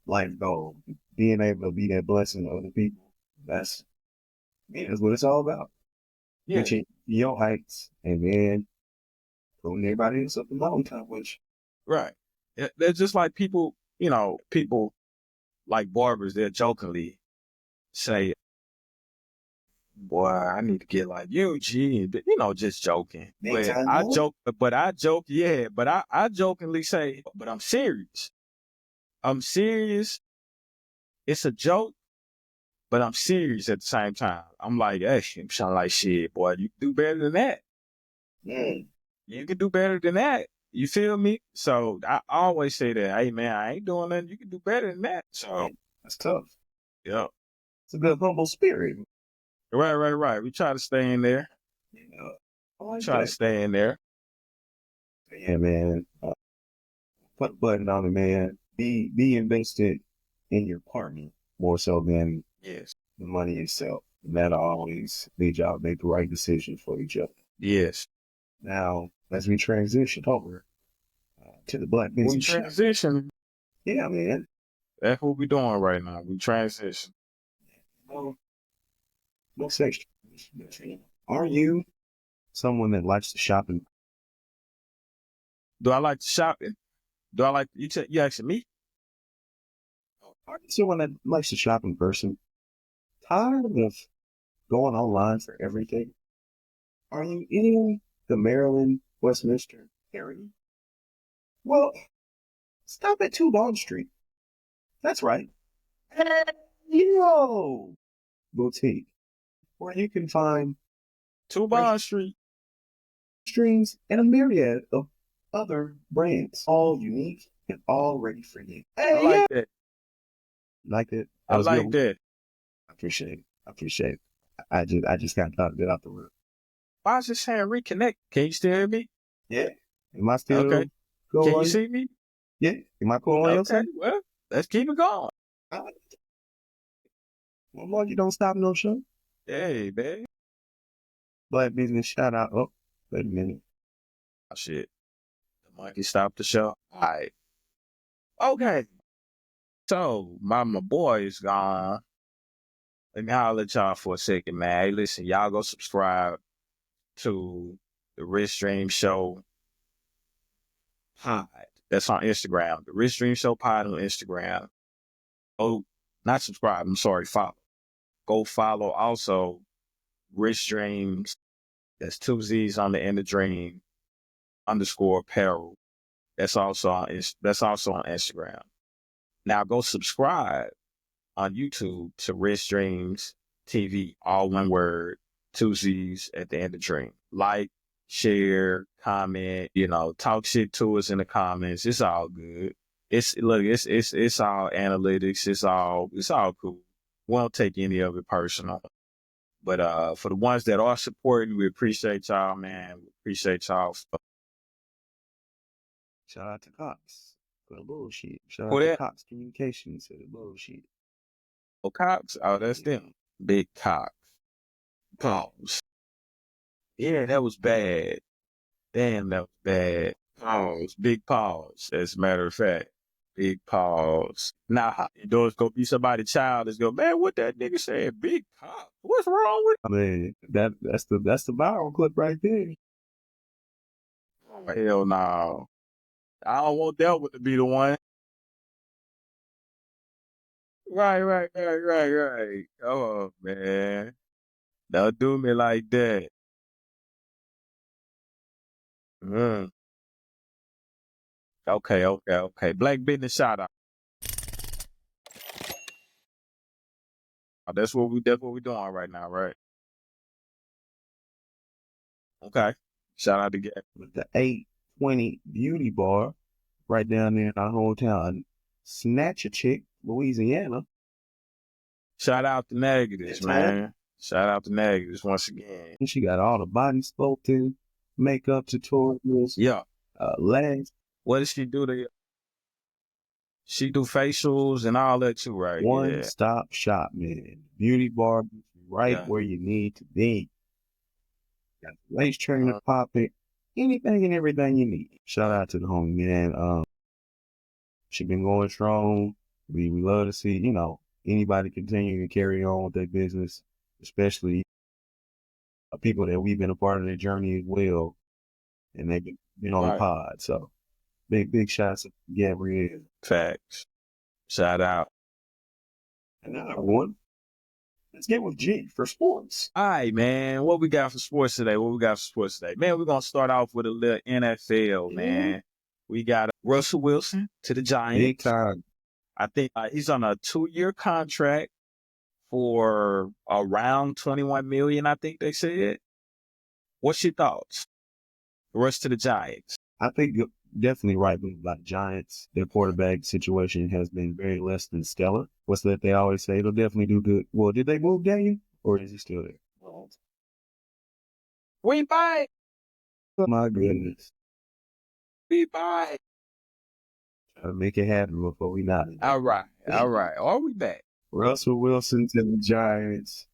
[SPEAKER 3] life goal. Being able to be that blessing to other people. That's what it's all about.
[SPEAKER 4] Yeah.
[SPEAKER 3] Reaching your heights and then pulling everybody else up the mountain with you.
[SPEAKER 4] Right. They're just like people like barbers, they'll jokingly say, boy, I need to get like you, G, just joking. But I jokingly say, but I'm serious. I'm serious. It's a joke, but I'm serious at the same time. I'm like, hey, I'm sounding like shit, boy, you can do better than that.
[SPEAKER 3] Mm.
[SPEAKER 4] You can do better than that. You feel me? So I always say that, hey man, I ain't doing nothing. You can do better than that. So
[SPEAKER 3] that's tough.
[SPEAKER 4] Yeah.
[SPEAKER 3] It's a good humble spirit.
[SPEAKER 4] Right. We try to stay in there. To stay in there.
[SPEAKER 3] Yeah, man. Put a button on it, man. Be invested in your partner more so than
[SPEAKER 4] the
[SPEAKER 3] money itself. And that'll always lead y'all to make the right decision for each other.
[SPEAKER 4] Yes.
[SPEAKER 3] Now, as we transition over, to the Black
[SPEAKER 4] We
[SPEAKER 3] Business Show.
[SPEAKER 4] transition.
[SPEAKER 3] Yeah, man.
[SPEAKER 4] That's what we doing right now. We transition.
[SPEAKER 3] What's extra? Are you someone that likes to shop and
[SPEAKER 4] Do I like to shopping? Do I like you asking me?
[SPEAKER 3] are you someone that likes to shop in person? Tired of going online for everything? Are you in the Maryland, Westminster area? Well, stop at 2 Bond Street. That's right. Yo Boutique, where you can find
[SPEAKER 4] 2 Bond Street.
[SPEAKER 3] streams and a myriad of other brands, all unique and all ready for you.
[SPEAKER 4] I like that.
[SPEAKER 3] Like it?
[SPEAKER 4] I like that.
[SPEAKER 3] I appreciate it. I appreciate it. I just got to get out the room.
[SPEAKER 4] Why is it saying reconnect? Can you still hear me?
[SPEAKER 3] Yeah. Am I still
[SPEAKER 4] Okay.
[SPEAKER 3] cool?
[SPEAKER 4] Can you see me?
[SPEAKER 3] Yeah. Am I cool on your
[SPEAKER 4] Okay.
[SPEAKER 3] side?
[SPEAKER 4] Well, let's keep it going.
[SPEAKER 3] Well, Lord, you don't stop no show.
[SPEAKER 4] Hey, man.
[SPEAKER 3] Black Business shout out. Oh, wait a minute.
[SPEAKER 4] Oh, shit. The monkey stopped the show. All right. Okay. So, my boy is gone. Let me holler at y'all for a second, man. Hey, listen, y'all go subscribe to the Rich Dream Show Pod. That's on Instagram. The Rich Dream Show Pod on Instagram. Oh, not subscribe. I'm sorry. Follow. Go follow also Rich Dreams. That's 2 Z's on the end of dream _ apparel. That's also on Instagram. Now go subscribe on YouTube to Rich Dreams TV, all one word, 2 Z's at the end of dream. Like, share, comment, talk shit to us in the comments. It's all good. It's all analytics. It's all cool. We don't take any of it personal. But for the ones that are supporting, we appreciate y'all, man. We appreciate y'all.
[SPEAKER 3] Shout out to Cox for the bullshit. Shout
[SPEAKER 4] Who
[SPEAKER 3] out to
[SPEAKER 4] that?
[SPEAKER 3] Cox Communications for the bullshit.
[SPEAKER 4] Oh, Cox? Oh, that's them. Big Cox. Pause. Yeah, that was bad. Damn, that was bad. Pause. Big pause, as a matter of fact. Big pause. Nah, it's gonna be somebody's child that's going, man, what that nigga said? Big Cox. What's wrong with
[SPEAKER 3] I mean, that's the viral clip right there.
[SPEAKER 4] Oh, hell no. I don't want that one to be the one. Right. Oh, man. Don't do me like that. Okay. Black Business shout out. That's what we doing right now, right? Okay. Shout out to Gary.
[SPEAKER 3] With the 820 Beauty Bar right down there in our hometown, Snatch a Chick, Louisiana.
[SPEAKER 4] Shout out to Negatives, man. Shout out to Negatives once again.
[SPEAKER 3] And she got all the body sculpting, makeup tutorials,
[SPEAKER 4] Yeah.
[SPEAKER 3] legs.
[SPEAKER 4] What does she do? She do facials and all that too, right?
[SPEAKER 3] One-stop shop, man. Beauty bar right where you need to be. Got the lace trainer popping, anything and everything you need. Shout out to the homie, man. She been going strong. We love to see, anybody continue to carry on with their business, especially people that we've been a part of their journey as well. And they've been on the pod. So big shots to Gabrielle.
[SPEAKER 4] Facts. Shout out.
[SPEAKER 3] And now everyone, let's get with G for sports.
[SPEAKER 4] All right, man. What we got for sports today? Man, we're going to start off with a little NFL, man. We got Russell Wilson to the Giants.
[SPEAKER 3] Big time.
[SPEAKER 4] I think he's on a 2-year contract for around $21 million, I think they said. What's your thoughts? Russ to the Giants.
[SPEAKER 3] I think you're definitely right about Giants. Their quarterback situation has been very less than stellar. What's that they always say? They'll definitely do good. Well, did they move Daniel? Or is he still there?
[SPEAKER 4] We buy.
[SPEAKER 3] Oh, my goodness.
[SPEAKER 4] We buy.
[SPEAKER 3] Try to make it happen before we not.
[SPEAKER 4] All right. Are we back?
[SPEAKER 3] Russell Wilson to the Giants.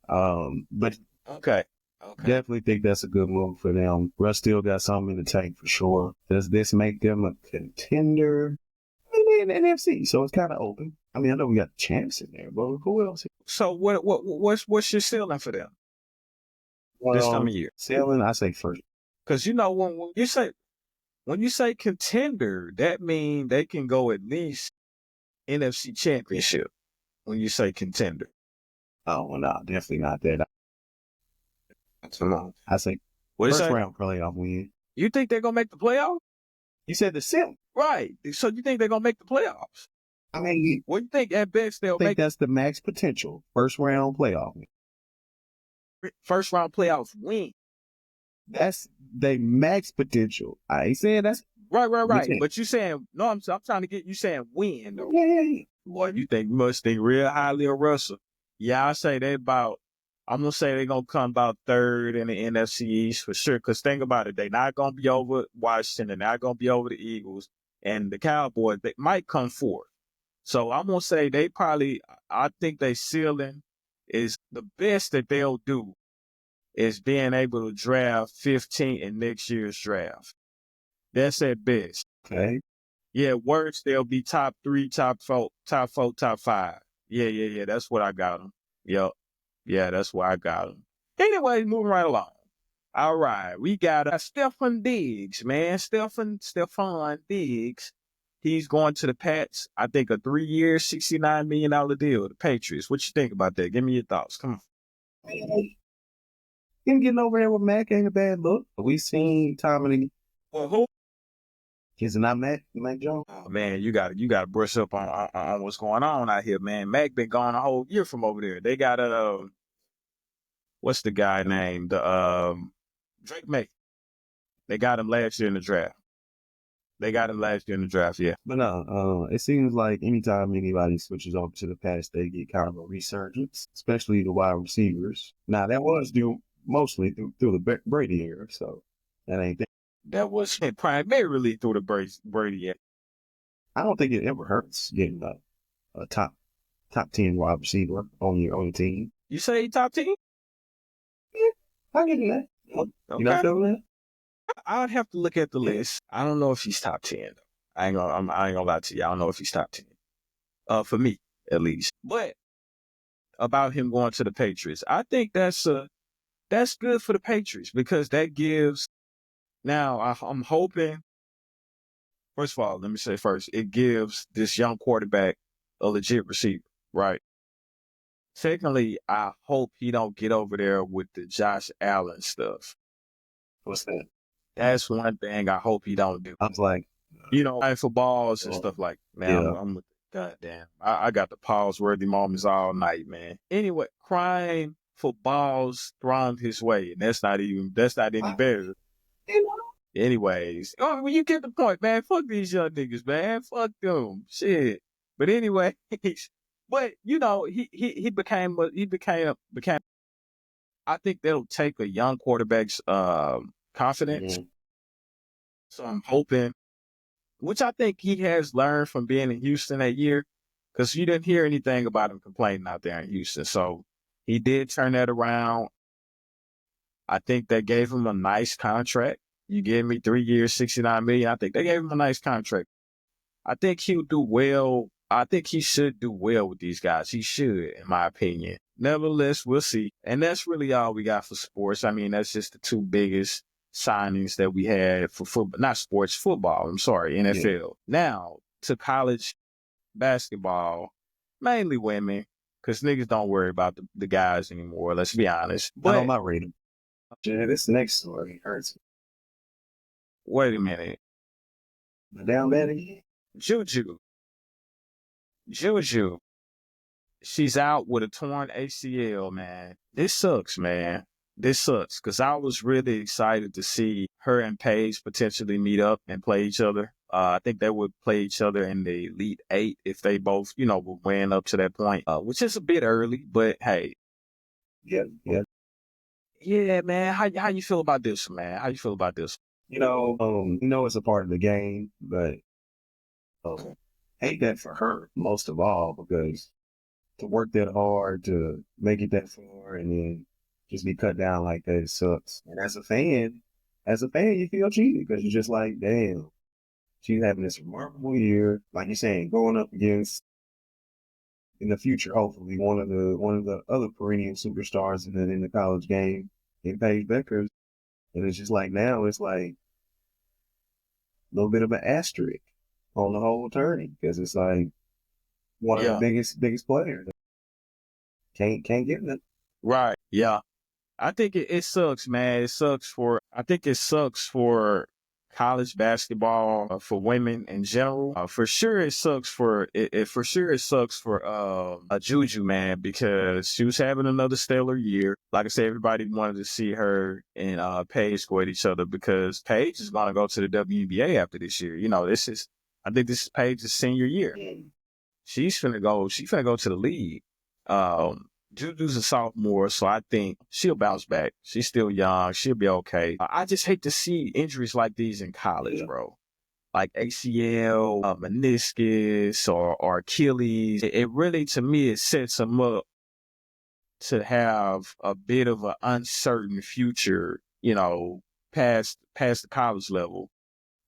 [SPEAKER 3] But
[SPEAKER 4] okay. Okay.
[SPEAKER 3] Definitely think that's a good move for them. Russ still got something in the tank for sure. Does this make them a contender? I mean, in the NFC, so it's kind of open. I mean, I know we got champs in there, but who else?
[SPEAKER 4] So what's your ceiling for them this time of year?
[SPEAKER 3] Ceiling, I say first.
[SPEAKER 4] Because when you say contender, that means they can go at least NFC Championship. When you say contender,
[SPEAKER 3] Oh, no, definitely not that.
[SPEAKER 4] come on.
[SPEAKER 3] I say
[SPEAKER 4] What
[SPEAKER 3] first
[SPEAKER 4] is that?
[SPEAKER 3] round playoff win.
[SPEAKER 4] You think they're gonna make the playoffs?
[SPEAKER 3] You said the ceiling.
[SPEAKER 4] Right. So you think they're gonna make the playoffs?
[SPEAKER 3] I mean,
[SPEAKER 4] What do you think at best
[SPEAKER 3] I
[SPEAKER 4] they'll
[SPEAKER 3] think
[SPEAKER 4] make
[SPEAKER 3] that's the max potential. First round playoff win.
[SPEAKER 4] first round playoffs win?
[SPEAKER 3] That's the max potential. I ain't saying that's
[SPEAKER 4] Right.
[SPEAKER 3] think.
[SPEAKER 4] But you saying no? I'm trying to get you saying win though.
[SPEAKER 3] yeah.
[SPEAKER 4] Boy, you must think real highly of Russell. Yeah, I say I'm gonna say they're gonna come about third in the NFC East for sure. Cause think about it, they're not gonna be over Washington, they're not gonna be over the Eagles, and the Cowboys. They might come fourth. So I'm gonna say I think they ceiling is the best that they'll do is being able to draft 15 in next year's draft. That's at best.
[SPEAKER 3] Okay.
[SPEAKER 4] Yeah, worst they'll be top 3, top 4, top 5. Yeah. That's what I got them. Yup. Yeah, that's where I got them. Anyway, moving right along. All right, we got Stefon Diggs, man. Stefon Diggs. He's going to the Pats. I think a 3-year, $69 million deal. The Patriots. What you think about that? Give me your thoughts. Come on.
[SPEAKER 3] Him getting over there with Mac ain't a bad look. We seen time and again.
[SPEAKER 4] Well, who?
[SPEAKER 3] Is it not Mac Jones?
[SPEAKER 4] Oh, man, you got to brush up on what's going on out here, man. Mac been gone a whole year from over there. They got what's the guy named? Drake May. They got him last year in the draft. Yeah.
[SPEAKER 3] But no, it seems like anytime anybody switches over to the Pats, they get kind of a resurgence, especially the wide receivers. Now, that was due mostly through the Brady era, so that ain't that.
[SPEAKER 4] That was primarily through the Brady era.
[SPEAKER 3] I don't think it ever hurts getting a top 10 wide receiver on your team.
[SPEAKER 4] You say top 10?
[SPEAKER 3] Yeah, I get that.
[SPEAKER 4] Okay.
[SPEAKER 3] You not feeling that?
[SPEAKER 4] I'd have to look at the list. I don't know if he's top 10. Though. I ain't gonna lie to you. I don't know if he's top 10. For me, at least. But about him going to the Patriots, I think that's good for the Patriots because that gives. Now I'm hoping. First of all, let me say first, it gives this young quarterback a legit receiver, right? Secondly, I hope he don't get over there with the Josh Allen stuff.
[SPEAKER 3] What's that?
[SPEAKER 4] That's one thing I hope he don't do.
[SPEAKER 3] I was like,
[SPEAKER 4] for balls and stuff like that. Man,
[SPEAKER 3] yeah.
[SPEAKER 4] I'm with goddamn. I got the pause-worthy moments all night, man. Anyway, crying for balls thrown his way, and that's not any better. Anyways, when you get the point, man, fuck these young niggas, man. Fuck them. Shit. But anyways, but he became I think that'll take a young quarterback's confidence.
[SPEAKER 3] Mm-hmm.
[SPEAKER 4] So I'm hoping, which I think he has learned from being in Houston that year, because you didn't hear anything about him complaining out there in Houston. So he did turn that around. I think they gave him a nice contract. You gave me 3 years, $69 million. I think they gave him a nice contract. I think he'll do well. I think he should do well with these guys. He should, in my opinion. Nevertheless, we'll see. And that's really all we got for sports. I mean, that's just the two biggest signings that we had for football, not sports, football. I'm sorry, NFL. Yeah. Now to college basketball, mainly women, because niggas don't worry about the guys anymore. Let's be honest.
[SPEAKER 3] But on my radar. Yeah, this next story hurts me.
[SPEAKER 4] Wait a minute.
[SPEAKER 3] Down bad again?
[SPEAKER 4] JUJU. She's out with a torn ACL, man. This sucks, man. This sucks because I was really excited to see her and Paige potentially meet up and play each other. I think they would play each other in the Elite 8 if they both, would win up to that point, which is a bit early, but hey.
[SPEAKER 3] Yeah.
[SPEAKER 4] Yeah, man. How you feel about this, man? How you feel about this?
[SPEAKER 3] It's a part of the game, but hate that for her most of all, because to work that hard to make it that far and then just be cut down like that. It sucks. And as a fan, you feel cheated because you're just like, damn, she's having this remarkable year. Like you're saying, going up against in the future, hopefully one of the other perennial superstars in the college game in Paige Beckers. And it's just like now it's like a little bit of an asterisk on the whole tourney because it's like one of the biggest players. Can't get it.
[SPEAKER 4] Right. Yeah. I think it sucks, man. I think it sucks for college basketball for women in general. For sure it sucks for JUJU, man, because she was having another stellar year. Like I said, everybody wanted to see her and Paige go at each other because Paige is gonna go to the WNBA after this year. You know, I think this is Paige's senior year. She's finna go to the league. JUJU's a sophomore, so I think she'll bounce back. She's still young. She'll be okay. I just hate to see injuries like these in college, bro. Like ACL, meniscus, or Achilles. It really, to me, it sets them up to have a bit of an uncertain future, you know, past the college level.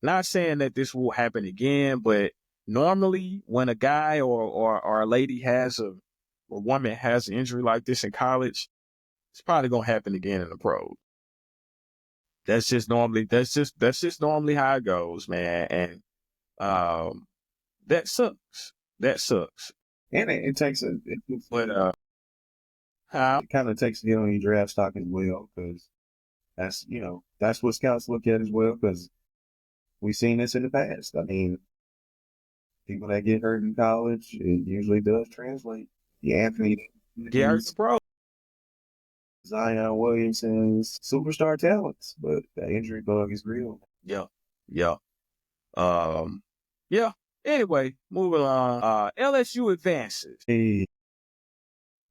[SPEAKER 4] Not saying that this will happen again, but normally when a guy or a lady a woman has an injury like this in college, it's probably gonna happen again in the pros. That's just normally how it goes, man. And that sucks.
[SPEAKER 3] And it takes
[SPEAKER 4] But
[SPEAKER 3] it kind of takes it on your draft stock as well because that's what scouts look at as well because we've seen this in the past. I mean, people that get hurt in college, it usually does translate. Anthony,
[SPEAKER 4] pro.
[SPEAKER 3] Zion Williamson's superstar talents, but that injury bug is real.
[SPEAKER 4] Yeah. Anyway, moving on. LSU advances.
[SPEAKER 3] Hey.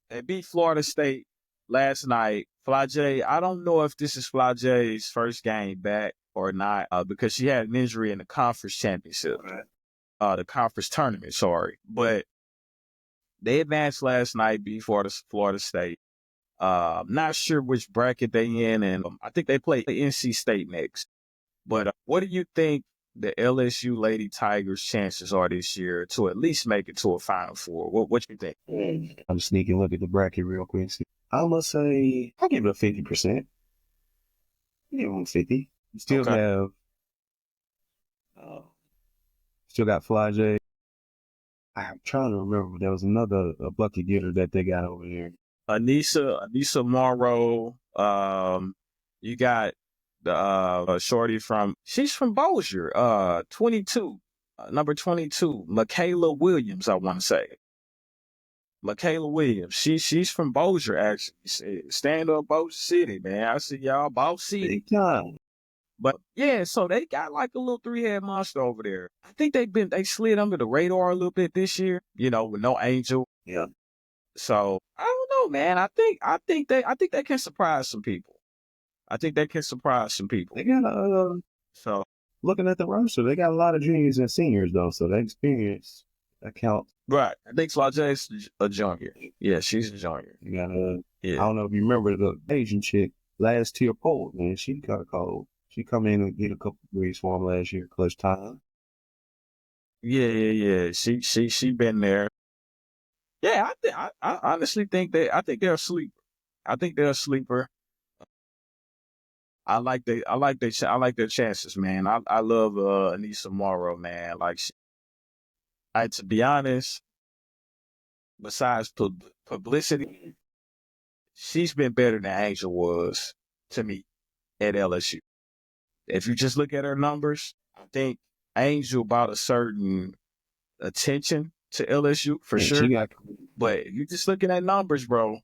[SPEAKER 4] They beat Florida State last night. Flagey, I don't know if this is Flagey's first game back or not, because she had an injury in the conference championship, the conference tournament. Sorry, but they advanced last night before Florida State. Not sure which bracket they in, and I think they play NC State next. But what do you think the LSU Lady Tigers' chances are this year to at least make it to a Final Four? What you think?
[SPEAKER 3] I'm sneaking look at the bracket real quick. I'm gonna say I'll give it a 50%. Give them 50. You still have Flagey. I'm trying to remember. There was another bucket getter that they got over there.
[SPEAKER 4] Anissa Morrow. You got the shorty she's from Bossier. 22, number 22, Michaela Williams. I want to say Michaela Williams. She's from Bossier actually. Stand up Bossier City, man. I see y'all Boss City.
[SPEAKER 3] Big time.
[SPEAKER 4] But yeah, so they got like a little three-head monster over there. I think they slid under the radar a little bit this year, you know, with no Angel.
[SPEAKER 3] Yeah.
[SPEAKER 4] So I don't know, man. I think they can surprise some people. They got so
[SPEAKER 3] looking at the roster, they got a lot of juniors and seniors though, so that experience that counts.
[SPEAKER 4] Right. I think Flagey's a junior. Yeah, she's a junior.
[SPEAKER 3] You got I don't know if you remember the Asian chick, last tier pole, man. She got cold. She come in and get a couple degrees for him last year, clutch time.
[SPEAKER 4] Yeah. She been there. Yeah, I honestly think they're a sleeper. I think they're a sleeper. I like their chances, man. I love Anissa Morrow, man. Like, to be honest, besides publicity, she's been better than Angel was to me at LSU. If you just look at her numbers, I think Angel brought a certain attention to LSU for sure. But if you just looking at numbers, bro,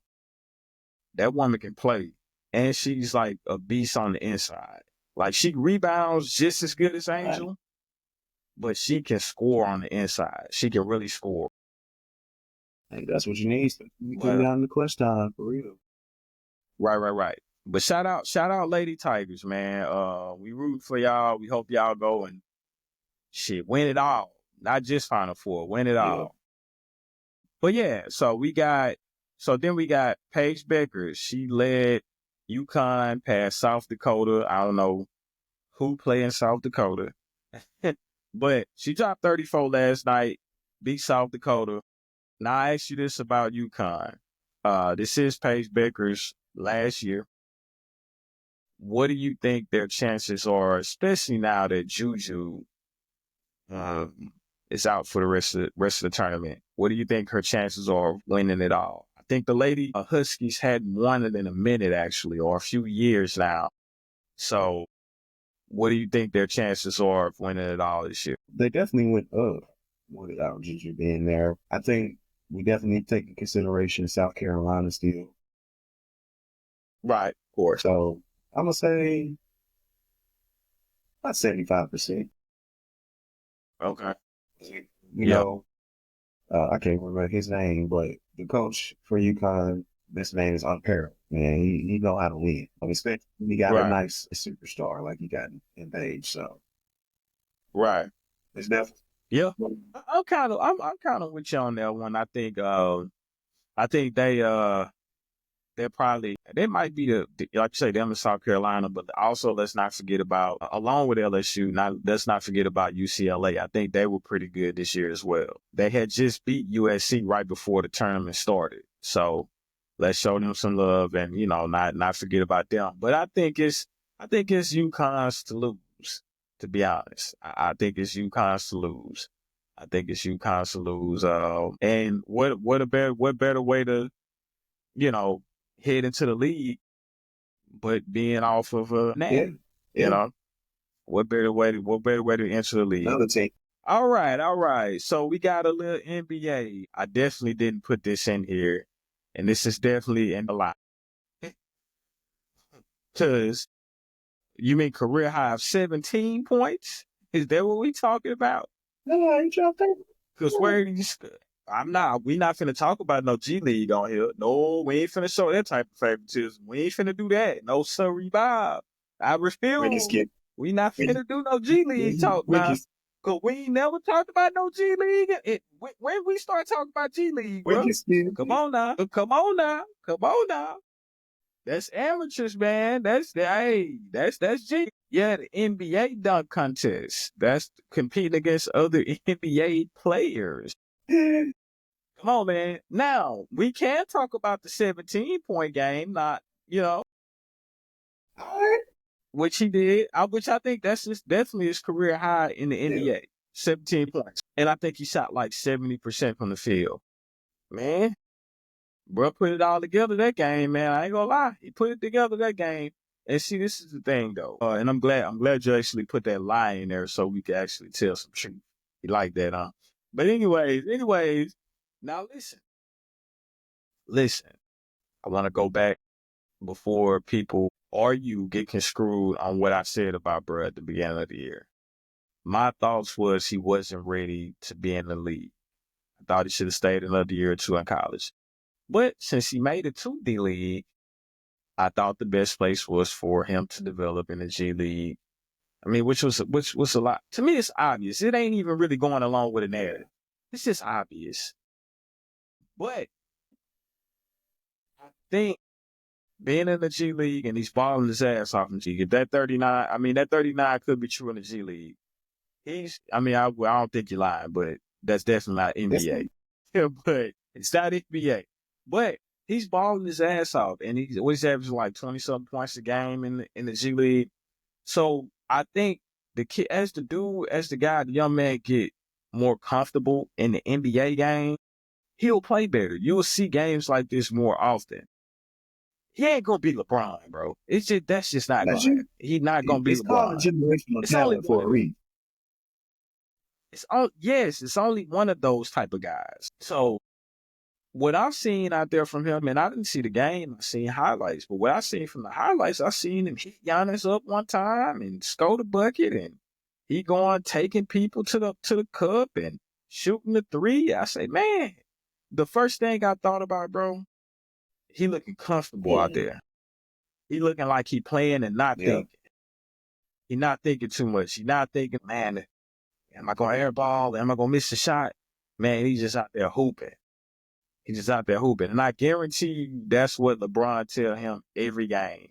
[SPEAKER 4] that woman can play. And she's like a beast on the inside. Like, she rebounds just as good as Angel, but she can score on the inside. She can really score.
[SPEAKER 3] Hey, that's what you need. You put it out in the clutch time, for real.
[SPEAKER 4] Right. But shout out Lady Tigers, man. We rooting for y'all. We hope y'all go and win it all. Not just Final Four, win it all. But yeah, so then we got Paige Beckers. She led UConn passed South Dakota. I don't know who play in South Dakota, but she dropped 34 last night, beat South Dakota. Now I ask you this about UConn. This is Paige Becker's last year. What do you think their chances are, especially now that JUJU is out for the rest of the tournament? What do you think her chances are of winning it all? I think the Lady Huskies hadn't won it in a minute, actually, or a few years now. So what do you think their chances are of winning it all this year?
[SPEAKER 3] They definitely went up without JUJU being there. I think we definitely take into consideration South Carolina still.
[SPEAKER 4] Right, of course.
[SPEAKER 3] So I'm going to say about 75%.
[SPEAKER 4] Okay.
[SPEAKER 3] You know, I can't remember his name, but the coach for UConn, this man is unparalleled. Man, he know how to win. I mean, he got a nice superstar like he got in Paige. So,
[SPEAKER 4] right,
[SPEAKER 3] it's definitely.
[SPEAKER 4] Yeah, I'm kind of with you on that one. I think they might be the like you say, them in South Carolina, but also let's not forget about, along with LSU, let's not forget about UCLA. I think they were pretty good this year as well. They had just beat USC right before the tournament started. So let's show them some love and, not forget about them. But I think it's UConn's to lose, to be honest. I think it's UConn's to lose. And what better way to, head into the league, but being off of a name, what better way to enter the league?
[SPEAKER 3] Another team.
[SPEAKER 4] All right. So we got a little NBA. I definitely didn't put this in here, and this is definitely in a lot. Cause you mean career high of 17 points? Is that what we talking about?
[SPEAKER 3] No, I ain't y'all think.
[SPEAKER 4] Cause we not finna talk about no G League on here. No, we ain't finna show that type of favoritism. We ain't finna do that. No, sorry, Bob. I refuse. We not finna do no G League talk now. Cause we ain't never talked about no G League. When we start talking about G League, bro? Come on now. That's amateurs, man. That's G. Yeah, the NBA dunk contest. That's competing against other NBA players. Come on, man. Now, we can talk about the 17-point game, which he did, which I think that's just definitely his career high in the NBA, 17 points. And I think he shot like 70% from the field. Man, bro, put it all together that game, man. I ain't gonna lie. He put it together that game. And see, this is the thing, though. And I'm glad you actually put that lie in there so we can actually tell some truth. You like that, huh? But anyways, now listen. I want to go back before people or you get construed on what I said about bro at the beginning of the year. My thoughts was he wasn't ready to be in the league. I thought he should have stayed another year or two in college. But since he made it to the league, I thought the best place was for him to develop in the G League. I mean, which was a lot. To me, it's obvious. It ain't even really going along with a narrative. It's just obvious. But I think being in the G League and he's balling his ass off in the G League, that 39 could be true in the G League. I don't think you're lying, but that's definitely not NBA. But it's not NBA. But he's balling his ass off, and he's averaging like 20-something points a game in the G League. So I think the young man get more comfortable in the NBA game, he'll play better. You'll see games like this more often. He ain't gonna be LeBron, bro. That's just not gonna happen. He's not gonna be LeBron.
[SPEAKER 3] It's only for a reason.
[SPEAKER 4] It's only one of those type of guys. So what I've seen out there from him, and I didn't see the game, I've seen highlights, but what I've seen from the highlights, I've seen him hit Giannis up one time and score the bucket, and he taking people to the cup and shooting the three. I say, man, the first thing I thought about, bro, he looking comfortable out there. He looking like he playing and not thinking. He not thinking too much. He not thinking, man, am I going to airball? Am I going to miss a shot? Man, he's just out there hooping. And I guarantee you that's what LeBron tell him every game.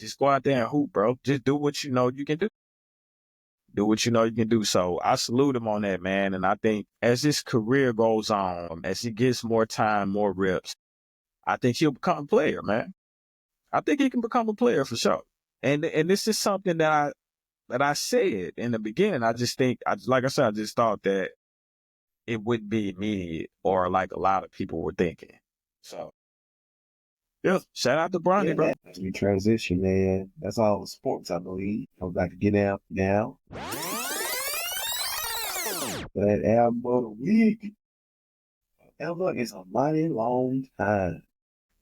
[SPEAKER 4] Just go out there and hoop, bro. Just do what you know you can do. Do what you know you can do. So I salute him on that, man. And I think as his career goes on, as he gets more time, more reps, I think he'll become a player, man. I think he can become a player for sure. And this is something that I said in the beginning. I just think, like I said, I just thought that it wouldn't be immediate or like a lot of people were thinking. So, yeah, shout out to Bronny, bro.
[SPEAKER 3] As we transition, man, that's all the sports, I believe. I'm about to get out now. That album of the week. Ever is a mighty long time.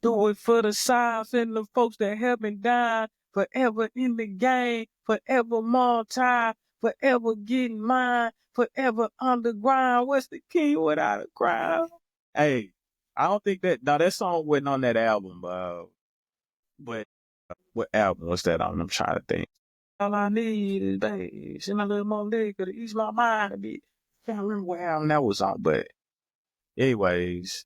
[SPEAKER 4] Do it for the South and the folks that haven't died. Forever in the game, forever multi, forever getting mine, forever underground. What's the key without a crown? Hey, I don't think that song wasn't on that album, but what album was that on? I'm trying to think. All I need is bass and a little more liquor to ease my mind a bit. Can't remember what album that was on, but anyways,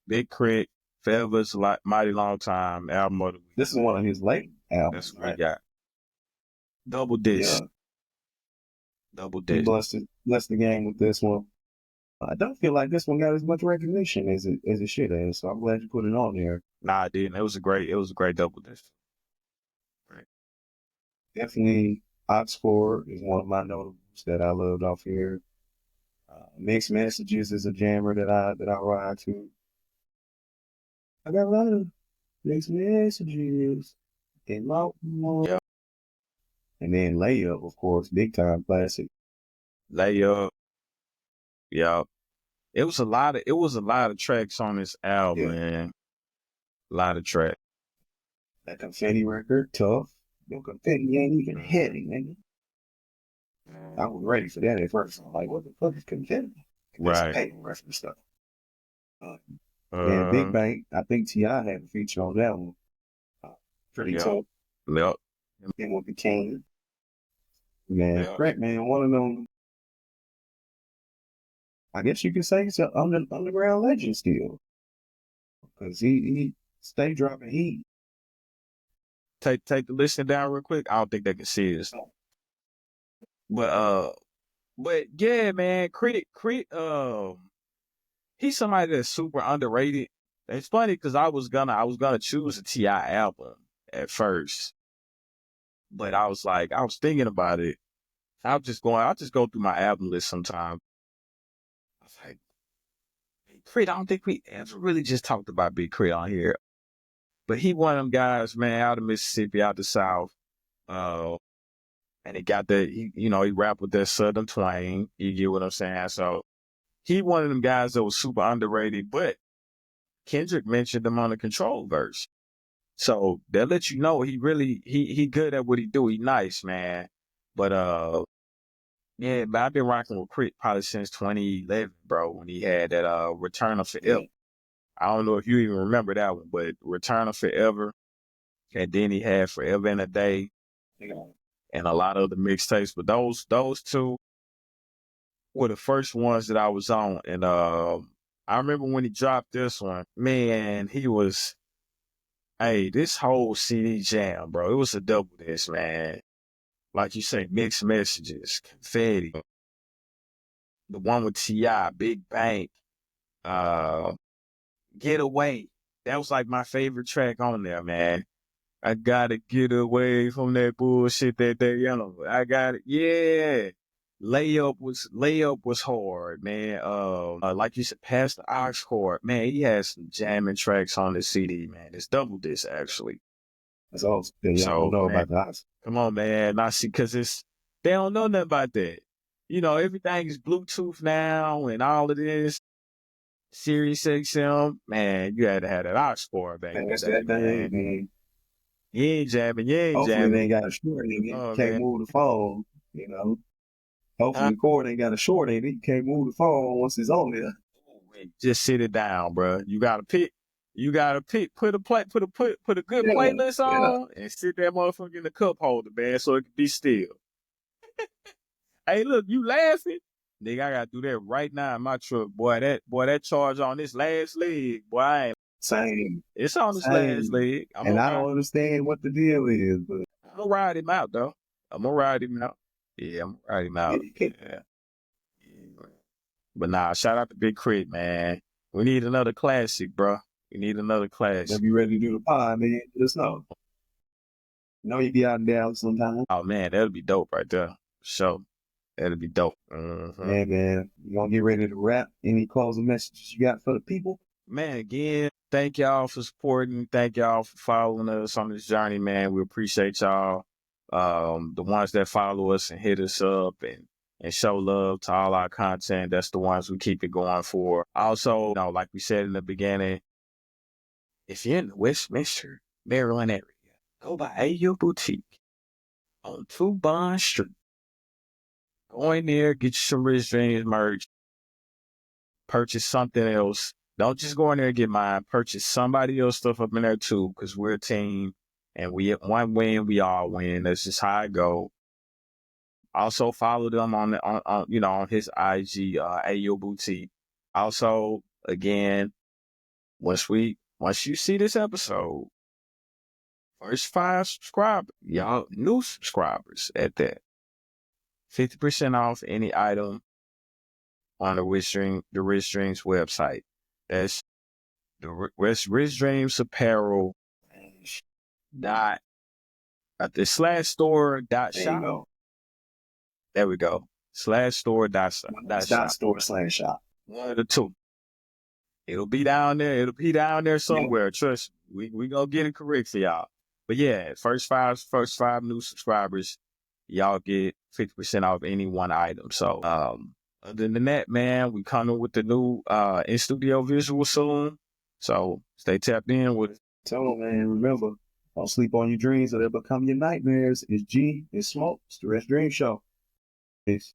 [SPEAKER 4] Big Crit, Forever's Mighty Long Time, album of the week.
[SPEAKER 3] This is one of his late albums.
[SPEAKER 4] That's what we got. Double disc.
[SPEAKER 3] Yeah.
[SPEAKER 4] Double
[SPEAKER 3] He
[SPEAKER 4] disc.
[SPEAKER 3] blessed the game with this one. I don't feel like this one got as much recognition as it should have, so I'm glad you put it on there.
[SPEAKER 4] Nah, it didn't. It was a great double disc. Right.
[SPEAKER 3] Definitely, Oxford is one of my notables that I loved off here. Mixed Messages is a jammer that I ride to. I got a lot of mixed messages in my one.
[SPEAKER 4] Yeah.
[SPEAKER 3] And then Layup, of course, big time classic.
[SPEAKER 4] Layup. Yeah. It was a lot of tracks on this album, man. A lot of tracks.
[SPEAKER 3] That Confetti record, tough. Your confetti ain't even heavy, nigga. I was ready for that at first. I'm like, what the fuck is confetti?
[SPEAKER 4] Right.
[SPEAKER 3] Paper reference stuff. And Big Bank, I think T.I. had a feature on that one. Pretty tough.
[SPEAKER 4] Yep.
[SPEAKER 3] And with the King. Man, Crack, man, one of them. I guess you could say he's an underground legend still. Because he stay dropping heat.
[SPEAKER 4] Take the listening down real quick. I don't think they can see this. But yeah, man, Crit, he's somebody that's super underrated. It's funny because I was gonna choose a T.I. album at first, but I was thinking about it. I'll just go through my album list sometime. I was like, Big Crit, I don't think we ever really just talked about Big Crit on here, but he one of them guys, man, out of Mississippi, out the South, and he got that, he rapped with that Southern twang. You get what I'm saying? So he one of them guys that was super underrated, but Kendrick mentioned him on the Control verse. So that lets you know he really, he good at what he do. He nice, man. But, yeah, but I've been rocking with Crit probably since 2011, bro, when he had that, Return of Forever. I don't know if you even remember that one, but Return of Forever. And then he had Forever and a Day and a lot of other mixtapes. But those two were the first ones that I was on. And, I remember when he dropped this one, man, this whole CD jam, bro, it was a double disc, man. Like you say, Mixed Messages, Confetti, the one with T.I., Big Bank, Get Away. That was like my favorite track on there, man. I gotta get away from that bullshit that they, I got it. Yeah. Layup was hard, man. Like you said, Past the Oxford, man, he has some jamming tracks on the CD, man. It's double disc, actually.
[SPEAKER 3] That's all. Yeah,
[SPEAKER 4] So,
[SPEAKER 3] don't know
[SPEAKER 4] man,
[SPEAKER 3] about that.
[SPEAKER 4] Come on, man. Not see, cause they don't know nothing about that. Everything is Bluetooth now and all of this. Sirius XM, man, you had to have that Oxford back in the
[SPEAKER 3] That's
[SPEAKER 4] day,
[SPEAKER 3] that thing, man.
[SPEAKER 4] You ain't jamming.
[SPEAKER 3] Hopefully they ain't got a short in it.
[SPEAKER 4] Oh,
[SPEAKER 3] Can't
[SPEAKER 4] man.
[SPEAKER 3] move the phone, Hopefully the cord ain't got a short in it. You can't move the phone once it's on there.
[SPEAKER 4] Just sit it down, bro. You gotta pick. Put a good playlist on and sit that motherfucker in the cup holder, man, so it can be still. Hey, look, you laughing? Nigga, I gotta do that right now in my truck, boy. That charge on this last leg, boy. I ain't
[SPEAKER 3] Same.
[SPEAKER 4] It's on his
[SPEAKER 3] Same.
[SPEAKER 4] last leg.
[SPEAKER 3] And I don't understand what the deal is, but
[SPEAKER 4] I'm gonna ride him out though. I'm gonna ride him out. Yeah, I'm gonna ride him out. Yeah. But nah, shout out to Big Crit, man. We need another classic, bro. We need another classic.
[SPEAKER 3] if you ready to do the pod, man, just know. You know you be out and down sometime.
[SPEAKER 4] Oh man, that'll be dope right there. So that'll be dope. Mm-hmm.
[SPEAKER 3] Yeah, man. You gonna get ready to wrap? Any closing messages you got for the people?
[SPEAKER 4] Man, again, thank y'all for supporting. Thank y'all for following us on this journey, man. We appreciate y'all. The ones that follow us and hit us up and show love to all our content, that's the ones we keep it going for. Also, like we said in the beginning, if you're in the Westminster, Maryland area, go by AU Boutique on 2 Bond Street. Go in there, get you some Rich Dreamzz merch. Purchase something else. Don't just go in there and get mine. Purchase somebody else stuff up in there too, because we're a team and one win, we all win. That's just how I go. Also follow them on his IG, AU Boutique. Also, again, once you see this episode, first 5 subscribers, y'all new subscribers at that, 50% off any item on the Rich Dreamzz website. That's the Rich Dreamzz apparel dot at the /store.shop. There we go. /store.shop. One of the two. It'll be down there. It'll be down there somewhere. Yeah. Trust me. We gonna get it correct for y'all. But yeah, first five new subscribers, y'all get 50% off any one item. So other than that, man, we coming with the new in-studio visual soon. So stay tapped in with it.
[SPEAKER 3] Tell them, man, remember, don't sleep on your dreams or they'll become your nightmares. It's G, it's Smoke, it's the Rich Dreamzz Show. Peace.